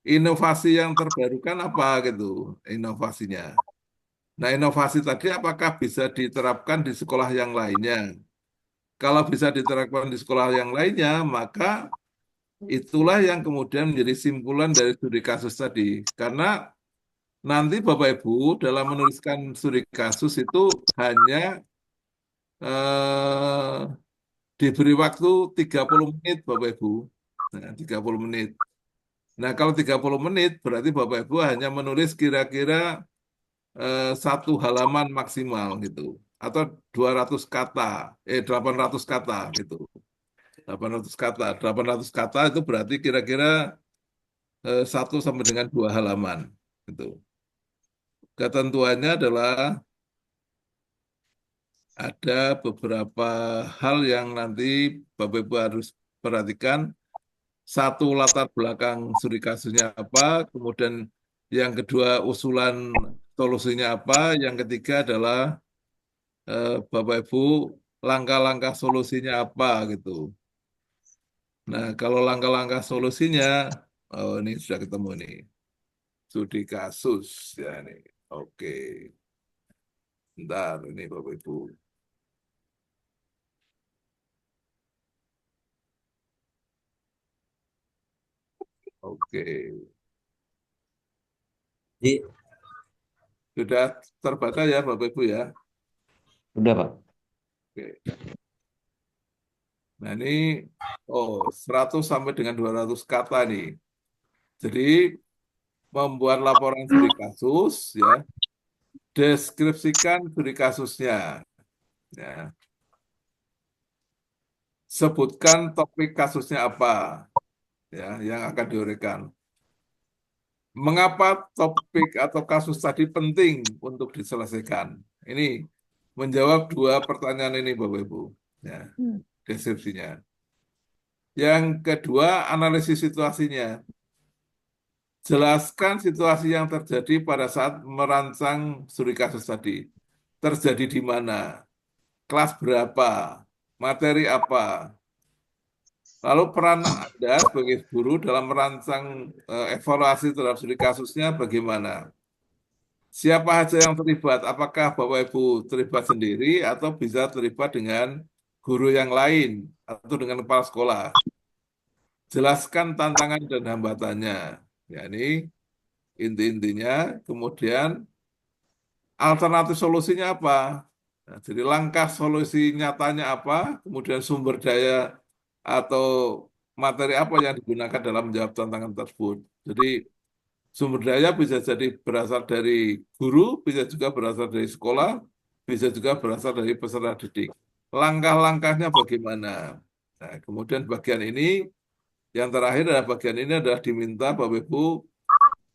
inovasi yang terbarukan apa gitu, inovasinya. Nah, inovasi tadi apakah bisa diterapkan di sekolah yang lainnya? Kalau bisa diterapkan di sekolah yang lainnya, maka itulah yang kemudian menjadi simpulan dari studi kasus tadi. Karena nanti Bapak Ibu dalam menuliskan studi kasus itu hanya diberi waktu 30 menit Bapak Ibu. Nah, 30 menit. Nah, kalau 30 menit berarti Bapak Ibu hanya menulis kira-kira 1 halaman maksimal gitu. Atau 200 kata, 800 kata gitu. 800 kata. 800 kata itu berarti kira-kira 1 sampai dengan 2 halaman gitu. Ketentuannya adalah ada beberapa hal yang nanti Bapak Ibu harus perhatikan. Satu, latar belakang studi kasusnya apa, kemudian yang kedua usulan solusinya apa, yang ketiga adalah Bapak Ibu langkah-langkah solusinya apa gitu. Nah, kalau langkah-langkah solusinya, oh ini sudah ketemu nih, studi kasus ya nih. Oke, bentar ini Bapak Ibu. Oke. Sudah terbaca ya Bapak Ibu ya? Sudah, Pak. Oke. Nah ini 100 sampai dengan 200 kata nih. Jadi membuat laporan studi kasus ya, deskripsikan studi kasusnya. Ya. Sebutkan topik kasusnya apa ya yang akan diuraikan. Mengapa topik atau kasus tadi penting untuk diselesaikan? Ini menjawab 2 pertanyaan ini Bapak Ibu. Ya, deskripsinya. Yang kedua, analisis situasinya. Jelaskan situasi yang terjadi pada saat merancang studi kasus tadi. Terjadi di mana? Kelas berapa? Materi apa? Lalu peran Anda sebagai guru dalam merancang evaluasi terhadap studi kasusnya bagaimana? Siapa saja yang terlibat? Apakah Bapak Ibu terlibat sendiri atau bisa terlibat dengan guru yang lain atau dengan kepala sekolah? Jelaskan tantangan dan hambatannya. Ya, ini inti-intinya. Kemudian alternatif solusinya apa? Nah, jadi langkah solusi nyatanya apa? Kemudian sumber daya atau materi apa yang digunakan dalam menjawab tantangan tersebut. Jadi sumber daya bisa jadi berasal dari guru, bisa juga berasal dari sekolah, bisa juga berasal dari peserta didik. Langkah-langkahnya bagaimana? Nah, kemudian bagian ini, yang terakhir adalah bagian ini adalah diminta Bapak Ibu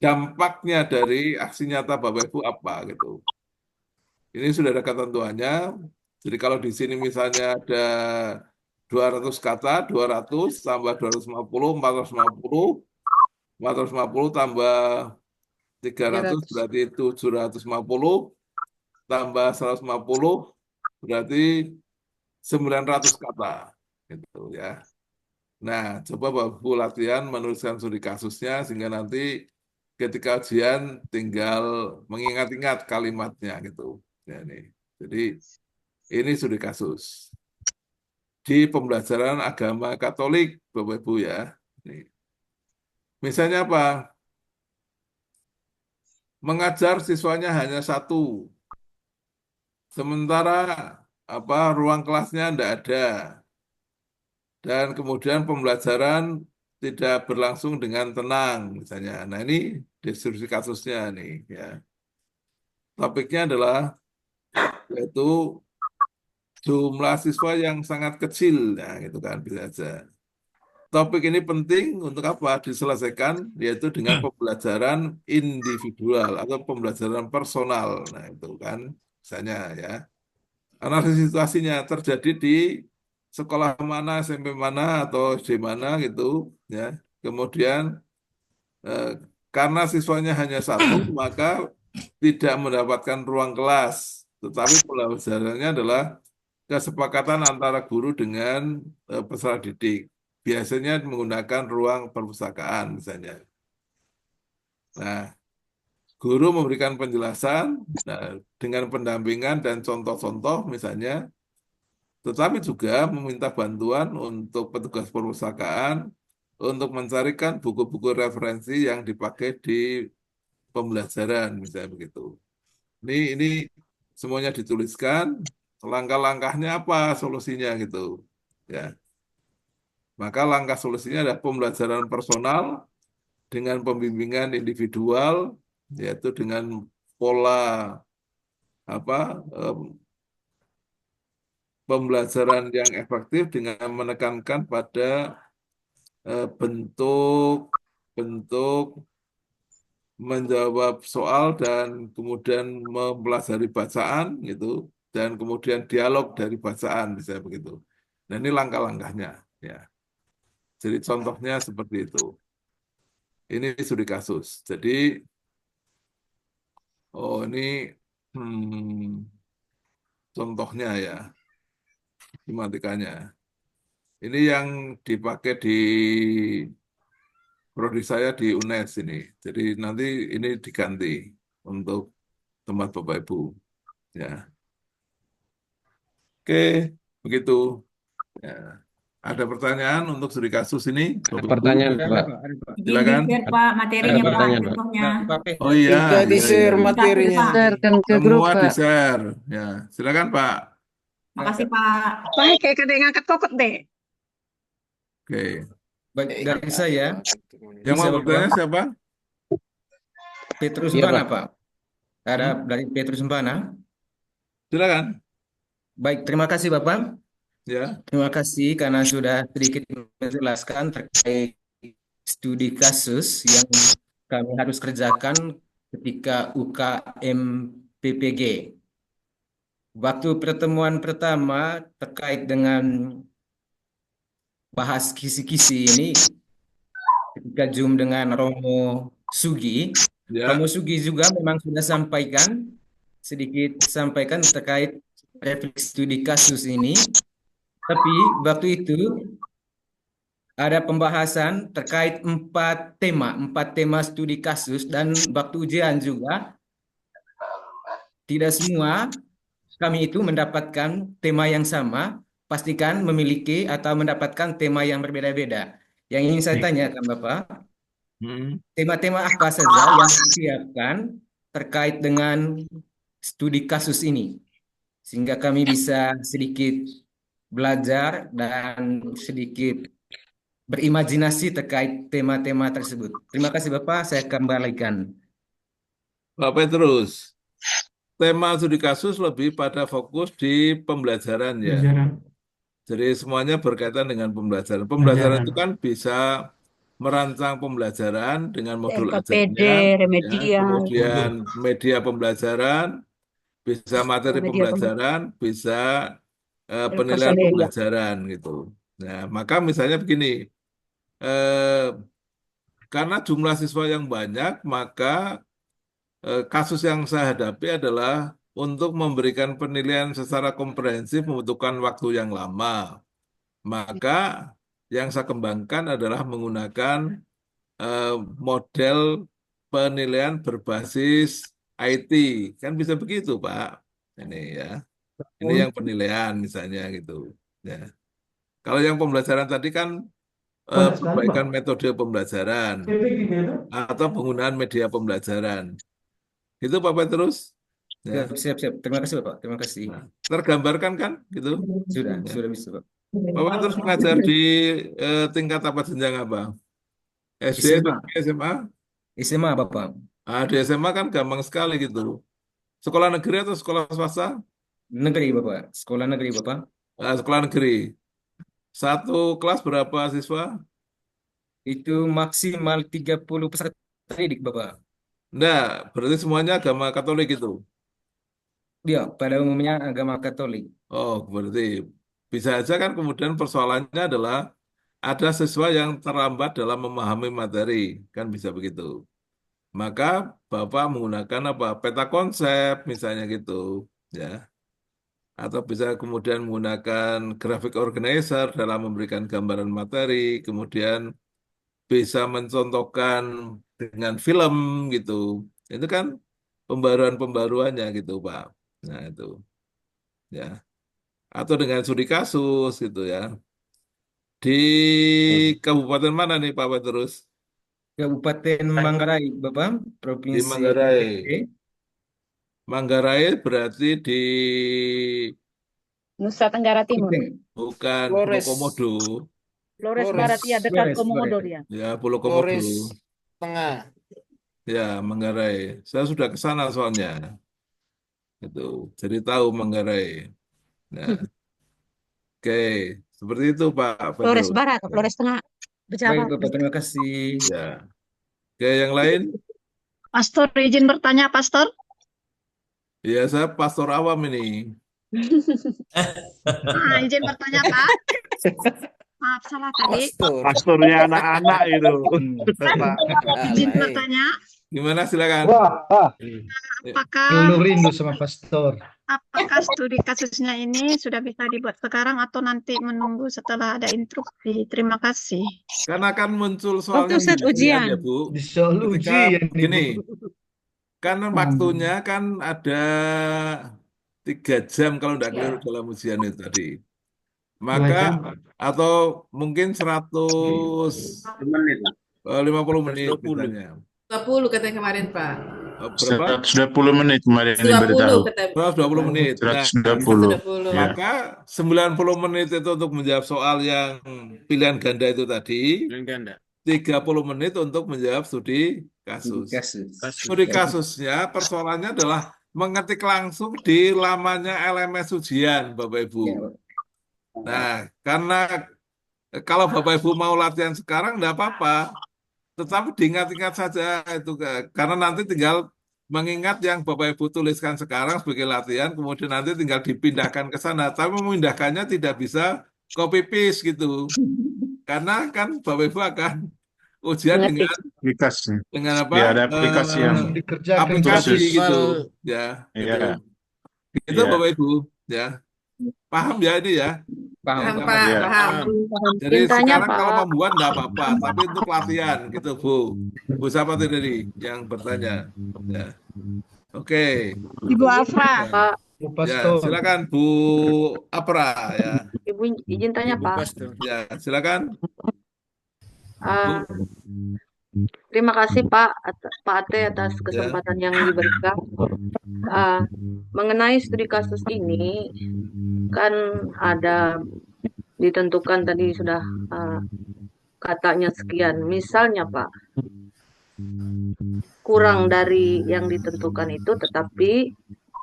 dampaknya dari aksi nyata Bapak Ibu apa gitu. Ini sudah ada ketentuannya. Jadi kalau di sini misalnya ada 200 kata, 200 tambah 250, 450, 450 tambah 300 berarti 750, tambah 150 berarti 900 kata. Gitu ya. Nah, coba Bapak Ibu latihan menuliskan studi kasusnya sehingga nanti ketika ujian tinggal mengingat-ingat kalimatnya gitu. Ya, nih. Jadi ini studi kasus di pembelajaran agama Katolik, Bapak Ibu ya. Nih. Misalnya apa? Mengajar siswanya hanya satu, sementara ruang kelasnya tidak ada, dan kemudian pembelajaran tidak berlangsung dengan tenang misalnya. Nah ini deskripsi kasusnya nih ya. Topiknya adalah yaitu jumlah siswa yang sangat kecil, nah gitu kan bisa aja. Topik ini penting untuk apa? Diselesaikan yaitu dengan pembelajaran individual atau pembelajaran personal. Nah itu kan misalnya ya. Analisis situasinya terjadi di sekolah mana, SMP mana atau SD mana gitu ya. Kemudian karena siswanya hanya satu, maka tidak mendapatkan ruang kelas, tetapi pembelajarannya adalah kesepakatan antara guru dengan peserta didik. Biasanya menggunakan ruang perpustakaan misalnya. Nah, guru memberikan penjelasan dengan pendampingan dan contoh-contoh misalnya, tetapi juga meminta bantuan untuk petugas perpustakaan untuk mencarikan buku-buku referensi yang dipakai di pembelajaran misalnya begitu. Ini semuanya dituliskan, langkah-langkahnya apa, solusinya gitu. Ya. Maka langkah solusinya adalah pembelajaran personal dengan pembimbingan individual, yaitu dengan pola pembelajaran yang efektif dengan menekankan pada bentuk menjawab soal dan kemudian mempelajari bacaan gitu, dan kemudian dialog dari bacaan misalnya begitu. Nah ini langkah-langkahnya ya. Jadi contohnya seperti itu. Ini studi kasus. Jadi ini contohnya ya, matematikanya. Ini yang dipakai di prodi saya di UNES ini. Jadi nanti ini diganti untuk tempat Bapak Ibu. Ya. Oke, begitu. Ya. Ada pertanyaan untuk studi kasus ini? Ada pertanyaan, Pak. Silakan. Di-share, Pak, materinya, Pak, contohnya. Oh iya. Bisa di-share materinya. Ke grup, Semua Pak. di-share. Ya, silakan, Pak. Makasih, Pak. Pak, kayak kada ngangkat kokot deh. Oke. Baik, dari saya. Yang mau Bisa, bertanya Bapak? siapa? Petrus Iya, Sempana, Pak. Pak. Ada dari Petrus Sempana. Silakan. Baik, terima kasih Bapak. Ya. Terima kasih karena sudah sedikit menjelaskan terkait studi kasus yang kami harus kerjakan ketika UKM PPG. Waktu pertemuan pertama terkait dengan bahas kisi-kisi ini, ketika Zoom dengan Romo Sugi, Ya. Romo Sugi juga memang sudah sedikit sampaikan terkait refleksi studi kasus ini. Tapi waktu itu ada pembahasan terkait 4 tema studi kasus, dan waktu ujian juga tidak semua kami itu mendapatkan tema yang sama, pastikan memiliki atau mendapatkan tema yang berbeda-beda. Yang ingin saya tanyakan Bapak, tema-tema apa saja yang disiapkan terkait dengan studi kasus ini, sehingga kami bisa sedikit belajar dan sedikit berimajinasi terkait tema-tema tersebut. Terima kasih Bapak, saya kembalikan. Pak Petrus, tema studi kasus lebih pada fokus di pembelajaran ya. Jadi semuanya berkaitan dengan pembelajaran. Pembelajaran itu kan bisa merancang pembelajaran dengan modul PKPD, ajarnya, ya, remedial. kemudian media pembelajaran, bisa materi Media pembelajaran, bisa penilaian personil. pembelajaran gitu. Nah, maka misalnya begini, karena jumlah siswa yang banyak, maka kasus yang saya hadapi adalah untuk memberikan penilaian secara komprehensif membutuhkan waktu yang lama. Maka yang saya kembangkan adalah menggunakan model penilaian berbasis IT. Kan bisa begitu, Pak. Ini ya. Ini yang penilaian misalnya gitu. Ya. Kalau yang pembelajaran tadi kan perbaikan metode pembelajaran atau penggunaan media pembelajaran. Itu Pak Petrus. Ya. Siap. Terima kasih Bapak. Terima kasih. Tergambarkan kan gitu? Sudah bisa Pak. Pak Petrus mengajar di tingkat apa jenjang apa? SD, SMA. SMP, SMA? SMA Bapak. Di SMA kan gampang sekali gitu. Sekolah negeri atau sekolah swasta? Negeri Bapak. Sekolah negeri Bapak. Sekolah negeri. Satu kelas berapa siswa? Itu maksimal 30 peserta didik Bapak. Enggak, berarti semuanya agama Katolik itu. Ya, pada umumnya agama Katolik. Oh, berarti bisa aja kan kemudian persoalannya adalah ada siswa yang terlambat dalam memahami materi, kan bisa begitu. Maka Bapak menggunakan apa? Peta konsep misalnya gitu, ya. Atau bisa kemudian menggunakan graphic organizer dalam memberikan gambaran materi, kemudian bisa mencontohkan dengan film gitu. Itu kan pembaruan-pembaruannya gitu, Pak. Nah, itu. Ya. Atau dengan studi kasus gitu ya. Di kabupaten mana nih Pak Petrus? Kabupaten Manggarai Bapak, Di Provinsi Manggarai. NTT. Manggarai berarti di Nusa Tenggara Timur. bukan Pulau Flores. Komodo. Flores Barat ya, dekat Flores, Komodo Flores. dia. Ya, Pulau Komodo. Flores Tengah. Ya, Manggarai. Saya sudah ke sana soalnya. Itu. Jadi tahu Manggarai. Nah, oke. Seperti itu Pak Flores Petrus. Barat atau Flores Tengah. Baik Berjawab. Bapak, terima kasih. Ya. Oke, yang lain? Pastor, izin bertanya, Pastor. Ya, saya pastor awam ini. Izin bertanya, Pak. Maaf, salah tadi. Pastornya anak-anak itu. Bapak. Izin bertanya, Gimana silakan? apakah Dulu rindu sama pastor. apakah studi kasusnya ini sudah bisa dibuat sekarang atau nanti menunggu setelah ada instruksi? Terima kasih. Karena akan muncul soalnya Waktu set ujian. ya Bu. Di soal Ketika ujian gini, karena waktunya kan ada 3 jam kalau tidak keliru dalam ujian itu tadi. Maka atau mungkin 150 menit misalnya. 20 katanya kemarin, Pak. Berapa? 120 menit kemarin diberitahu. 20 katanya. 120 menit. Nah, 120. 120. Ya. maka 90 menit itu untuk menjawab soal yang pilihan ganda itu tadi. 30 menit untuk menjawab studi kasus. Studi kasusnya persoalannya adalah mengetik langsung di lamanya LMS ujian, Bapak Ibu. Nah, karena kalau Bapak Ibu mau latihan sekarang enggak apa-apa. Tetapi diingat-ingat saja itu karena nanti tinggal mengingat yang Bapak Ibu tuliskan sekarang sebagai latihan, kemudian nanti tinggal dipindahkan ke sana. Tapi memindahkannya tidak bisa copy paste gitu. Karena kan Bapak Ibu akan ujian dengan apa? Ya, ada aplikasi yang aplikasi khusus. gitu. Ya, Iya. itu Iya. Bapak Ibu, ya. Paham ya ini ya? Paham, Pak. Iya. Paham. Jadi Tanya, sekarang Pak. kalau membuat enggak apa-apa, tapi untuk latihan gitu, Bu. Bu siapa tadi yang bertanya? Ya. Oke. Ibu Afra. Pak, Bu Ya, pastor. silakan Bu Apra ya. Ibu izin tanya, Pak. Ya, silakan. Ah, terima kasih Pak Ate atas kesempatan yang diberikan. Mengenai studi kasus ini kan ada ditentukan tadi sudah katanya sekian. Misalnya Pak, kurang dari yang ditentukan itu, tetapi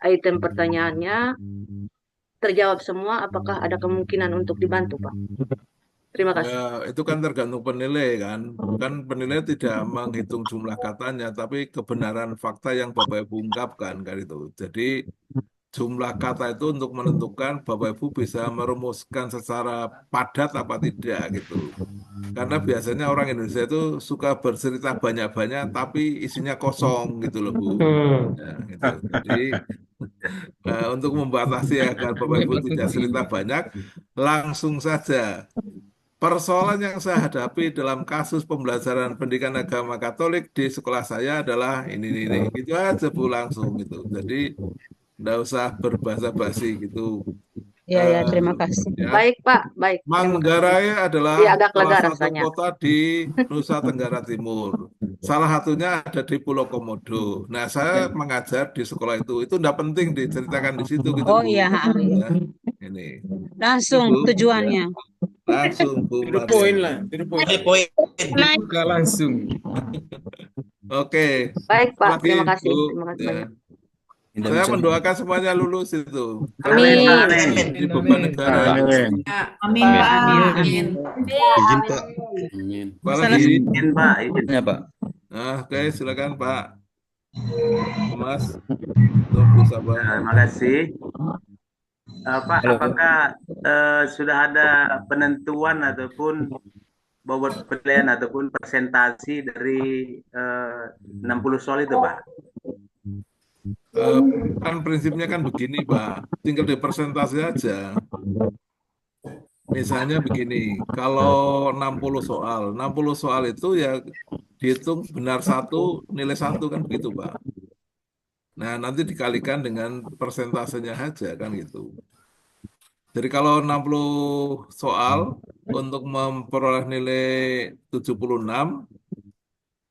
item pertanyaannya terjawab semua, apakah ada kemungkinan untuk dibantu Pak? Terima kasih. Ya, itu kan tergantung penilai kan. Kan penilai tidak menghitung jumlah katanya, tapi kebenaran fakta yang Bapak Ibu ungkapkan kan itu. Jadi jumlah kata itu untuk menentukan Bapak Ibu bisa merumuskan secara padat apa tidak gitu. Karena biasanya orang Indonesia itu suka bercerita banyak-banyak tapi isinya kosong gitu loh Bu. Ya, gitu. Jadi untuk membatasi agar Bapak Ibu tidak cerita banyak, langsung saja persoalan yang saya hadapi dalam kasus pembelajaran pendidikan agama Katolik di sekolah saya adalah ini. Gitu aja Bu langsung gitu. Jadi nggak usah berbahasa-basi gitu. Ya, terima kasih. Ya. Baik, Pak. Baik. Terima kasih. Manggarai adalah Jadi agak salah lega satu rasanya. kota di Nusa Tenggara Timur. Salah satunya ada di Pulau Komodo. Nah, saya mengajar di sekolah itu. Itu tidak penting diceritakan di situ gitu, Oh Bu. iya, Ya, ini. langsung Itu, tujuannya. langsung, Bu To the Maria. point lah, to the point. Buka langsung. Oke. Baik, Pak. Lagi, Terima kasih. Bu. Terima kasih Ya. banyak. Saya mendoakan semuanya lulus itu. Amin. Di beban negara. Amin. Amin, Pak. Amin. Izin Pak. Amin. Apalagi? Izin Pak. Izinnya Pak. Nah, oke, silakan Pak. Mas, tunggu sabar. Terima kasih. Pak, apakah sudah ada penentuan ataupun bobot penilaian ataupun presentasi dari 60 soal itu, Pak? Kan prinsipnya kan begini, Pak. Tinggal dipresentasi aja. Misalnya begini, kalau 60 soal itu ya dihitung benar satu, nilai satu kan begitu, Pak. Nah, nanti dikalikan dengan persentasenya aja kan gitu. Jadi kalau 60 soal untuk memperoleh nilai 76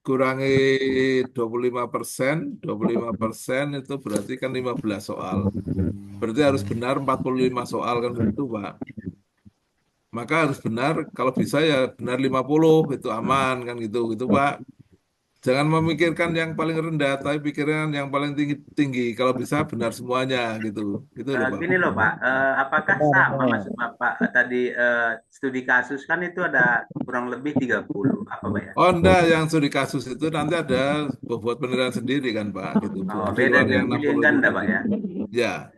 kurangi 25%, 25% itu berarti kan 15 soal. Berarti harus benar 45 soal kan begitu, Pak. Maka harus benar, kalau bisa ya benar 50, itu aman kan gitu, Pak. Jangan memikirkan yang paling rendah, tapi pikirkan yang paling tinggi. Kalau bisa benar semuanya gitu. Gitu loh, Pak. Gini loh, Pak. Apakah sama maksud Bapak tadi studi kasus kan itu ada kurang lebih 30, apa Pak ya? Oh enggak, yang studi kasus itu nanti ada bobot penilaian sendiri kan, Pak, gitu. Oh, Di beda luar yang dengan 60 ganda, itu Pak tadi. ya? Ya,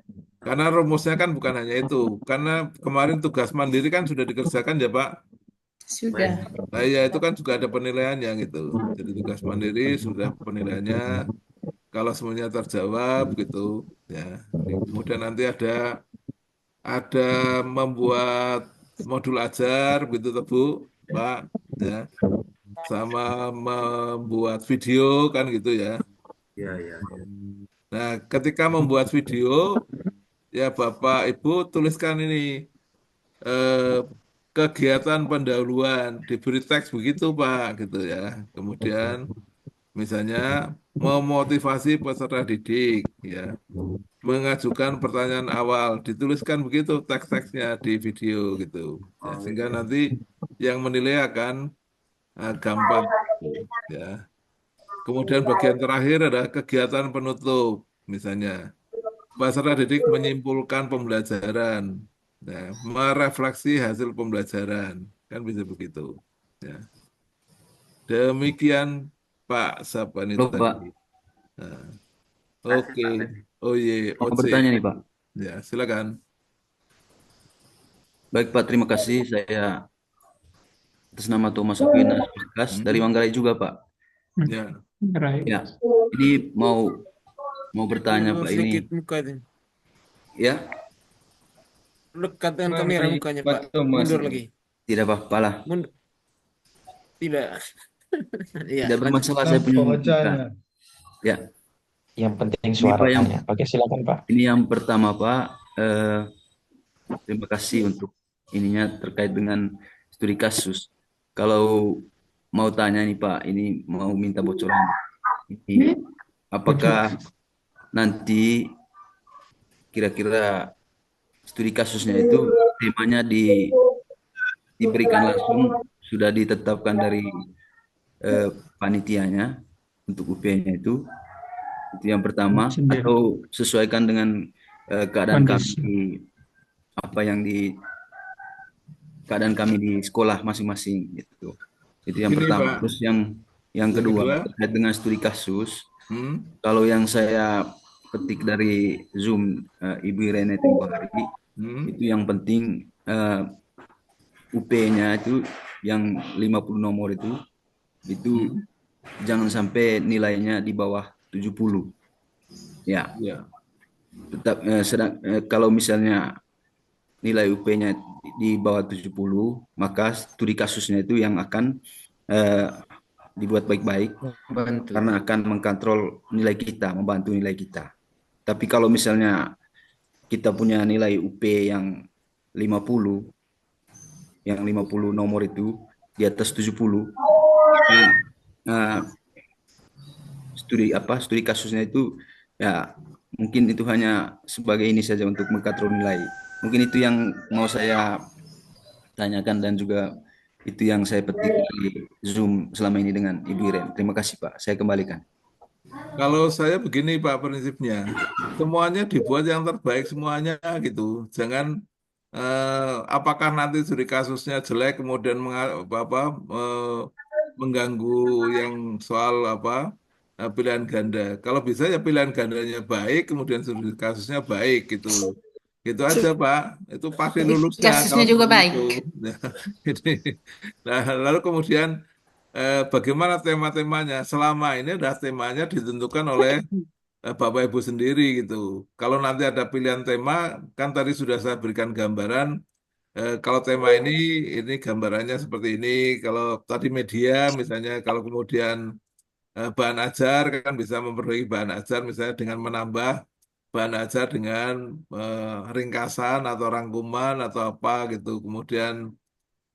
karena rumusnya kan bukan hanya itu. Karena kemarin tugas mandiri kan sudah dikerjakan ya, Pak. Sudah. Nah, ya itu kan juga ada penilaiannya gitu. Jadi tugas mandiri sudah penilaiannya. Kalau semuanya terjawab gitu, ya. Kemudian nanti ada membuat modul ajar gitu, Bu, Pak, ya. Sama membuat video kan gitu ya. Iya. Nah, ketika membuat video, ya Bapak Ibu tuliskan ini kegiatan pendahuluan, diberi teks begitu Pak, gitu ya. Kemudian misalnya memotivasi peserta didik, ya, mengajukan pertanyaan awal, dituliskan begitu teks-teksnya di video gitu, ya, sehingga nanti yang menilai akan gampang, ya. Kemudian bagian terakhir ada kegiatan penutup, misalnya peserta didik menyimpulkan pembelajaran, ya, merefleksi hasil pembelajaran, kan bisa begitu. Ya. Demikian Pak Sapani Loh, tadi. Pak. Nah, oke. Oh iya, Mau Oce. bertanya nih, Pak. Ya, silakan. Baik, Pak. Terima kasih. Saya atas nama Thomas Aquinas Paskas dari Manggarai juga, Pak. Ya. Ya. Ini mau bertanya, Pak, ini. Sedikit muka itu. Ya. Dekat dengan kamera mukanya, Pak. Mundur lagi. Tidak apa-apa lah. Mundur. Tidak. Ya, Tidak bermasalah, saya punya muka. Ya. Yang penting Ini, Pak, suaranya. Oke, silakan Pak. Ini yang pertama, Pak. Terima kasih untuk ininya terkait dengan studi kasus. Kalau mau tanya nih Pak, ini mau minta bocoran. Ini, apakah nanti kira-kira studi kasusnya itu temanya diberikan langsung, sudah ditetapkan dari panitianya untuk UP-nya itu yang pertama, atau sesuaikan dengan keadaan kami, apa yang keadaan kami di sekolah masing-masing gitu. Itu yang Ini, pertama. Pak. Terus yang kedua terkait dengan studi kasus. Hmm? Kalau yang saya petik dari Zoom Ibu Irene Tempoh Hari, itu yang penting UP-nya itu yang 50 nomor itu jangan sampai nilainya di bawah 70. Ya. Ya. Tetap kalau misalnya nilai UP-nya di bawah 70, maka studi kasusnya itu yang akan dibuat baik-baik karena akan mengkontrol nilai kita, membantu nilai kita. Tapi kalau misalnya kita punya nilai UP yang 50, yang 50 nomor itu di atas 70, studi kasusnya itu ya mungkin itu hanya sebagai ini saja untuk mengkontrol nilai. Mungkin itu yang mau saya tanyakan dan juga itu yang saya petik di Zoom selama ini dengan Ibu Iren. Terima kasih Pak, saya kembalikan. Kalau saya begini Pak prinsipnya, semuanya dibuat yang terbaik semuanya gitu. Jangan apakah nanti studi kasusnya jelek kemudian mengganggu yang soal pilihan ganda. Kalau bisa ya pilihan gandanya baik, kemudian studi kasusnya baik gitu. Gitu aja Pak, itu pasti lulusnya. Kasusnya juga baik. Nah, lalu kemudian bagaimana tema-temanya? Selama ini adalah temanya ditentukan oleh Bapak Ibu sendiri gitu. Kalau nanti ada pilihan tema, kan tadi sudah saya berikan gambaran. Kalau tema ini gambarannya seperti ini. Kalau tadi media misalnya, kalau kemudian bahan ajar kan bisa memperbaiki bahan ajar misalnya dengan menambah bahan ajar dengan ringkasan atau rangkuman atau apa gitu. Kemudian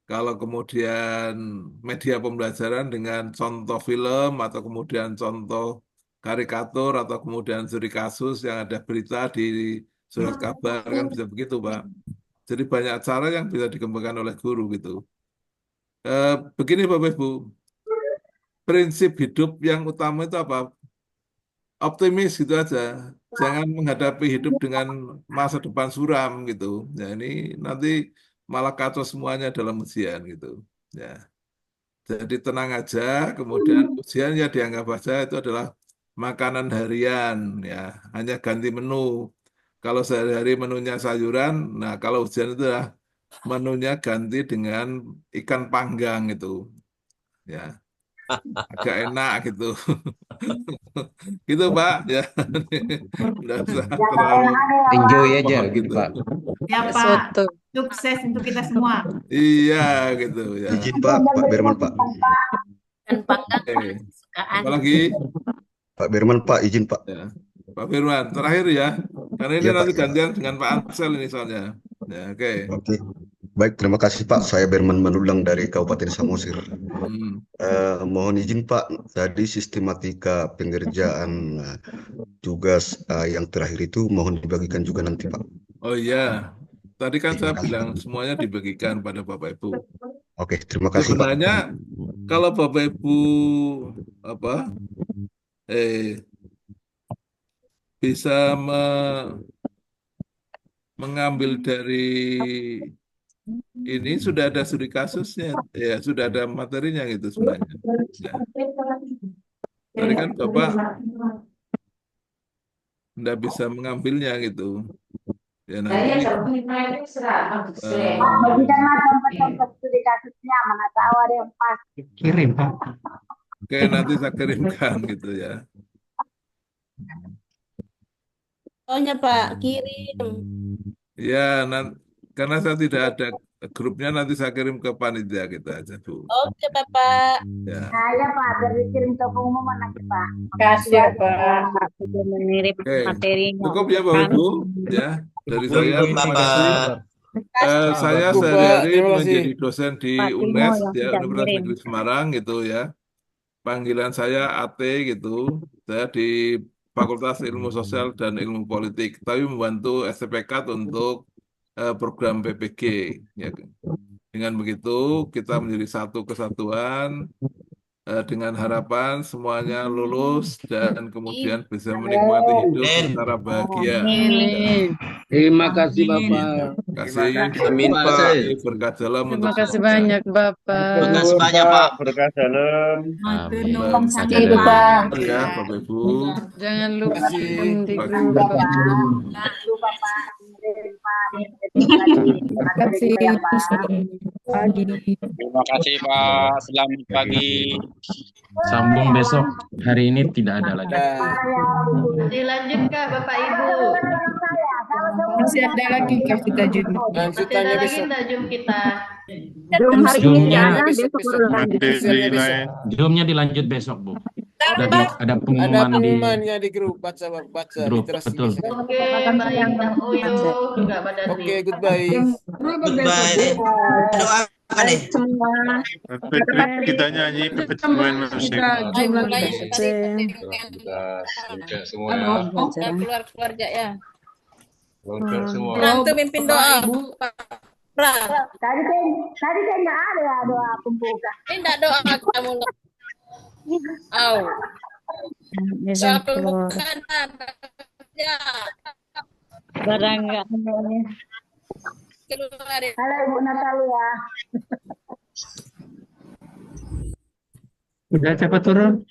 kalau kemudian media pembelajaran dengan contoh film atau kemudian contoh karikatur atau kemudian studi kasus yang ada berita di surat kabar kan bisa begitu Pak. Jadi banyak cara yang bisa dikembangkan oleh guru gitu. Begini Bapak Ibu, prinsip hidup yang utama itu apa? Optimis gitu aja. Jangan menghadapi hidup dengan masa depan suram gitu. Ya ini nanti malah kacau semuanya dalam ujian gitu. Ya. Jadi tenang aja, kemudian ujian ya dianggap aja itu adalah makanan harian ya, hanya ganti menu. Kalau sehari-hari menunya sayuran, nah kalau ujian itu adalah menunya ganti dengan ikan panggang itu. Ya. Agak enak gitu. Gitu Pak ya. Nggak usah terlalu Enjoy aja gitu. Pak. Ya Pak, sukses untuk kita semua. Iya gitu ya. Izin Pak Berman Pak. Apa lagi? Pak Berman Pak, izin Pak. Ya. Pak Firman, terakhir ya. Karena ini Iya, nanti Pak, ya. gantian dengan Pak Ansel ini soalnya. Ya, oke. Oke. Baik, terima kasih Pak. Saya Berman Manulang dari Kabupaten Samosir. Mohon izin Pak, tadi sistematika pengerjaan tugas yang terakhir itu mohon dibagikan juga nanti Pak. Oh iya, tadi kan saya bilang semuanya dibagikan pada Bapak Ibu. Oke, terima kasih Pak. Sebenarnya kalau Bapak Ibu bisa mengambil dari ini sudah ada studi kasusnya, ya sudah ada materinya gitu sebenarnya. Ya. Tadi kan Bapak tidak bisa mengambilnya gitu. Ya nanti. Kirim Pak. Oke, nanti saya kirimkan gitu ya. Soalnya Pak, kirim. Ya, karena saya tidak ada grupnya, nanti saya kirim ke panitia kita aja Bu. Oke Bapak. Ya. Saya Pak, kirim ke pengumuman nanti Pak. Kasih ya Pak, sudah mengirim Oke, materinya. cukup ya Bapak Ibu, ya dari saya terima kasih. Saya sehari-hari menjadi dosen di UNES, ya Universitas Negeri Semarang gitu ya. Panggilan saya AT gitu, saya di Fakultas Ilmu Sosial dan Ilmu Politik, tapi membantu STPK untuk program PPG. Ya. Dengan begitu kita menjadi satu kesatuan dengan harapan semuanya lulus dan kemudian bisa menikmati hidup secara bahagia. Terima kasih Bapak. Terima kasih. Amin Pak. Berkat dalam untuk Terima kasih banyak Bapak. Terima kasih banyak Pak. Berkat dalam. Sakit Pak. Ya Bapak Ibu. Jangan lupa di grup. Terima kasih. Pagi. Terima kasih Pak. Selamat pagi. Sambung besok. Hari ini tidak ada lagi. Dilanjutkan Bapak Ibu. Masih ada lagi kita Jun. Lanjutannya besok. Zoom kita. Zoom hari ini Zoom-nya ada, besok baru lanjut. Zoom-nya dilanjut besok, Bu. Ada Ada pengumumannya di grup baca grup, literasi. betul. Oke, baik. Bang Uyo, juga Mbak Dati. Oke, goodbye. Goodbye. Doa apa nih? Semua. Kita nyanyi main musik. Keluar-keluarga ya. semua. Nanti mimpin doa. Tadi kan nggak ada ya doa pembuka. Tidak doa kamu. Doa pembukaan ya. Barang nggak namanya. Keluar ya. Halo Ibu Natalia. Udah cepat turun.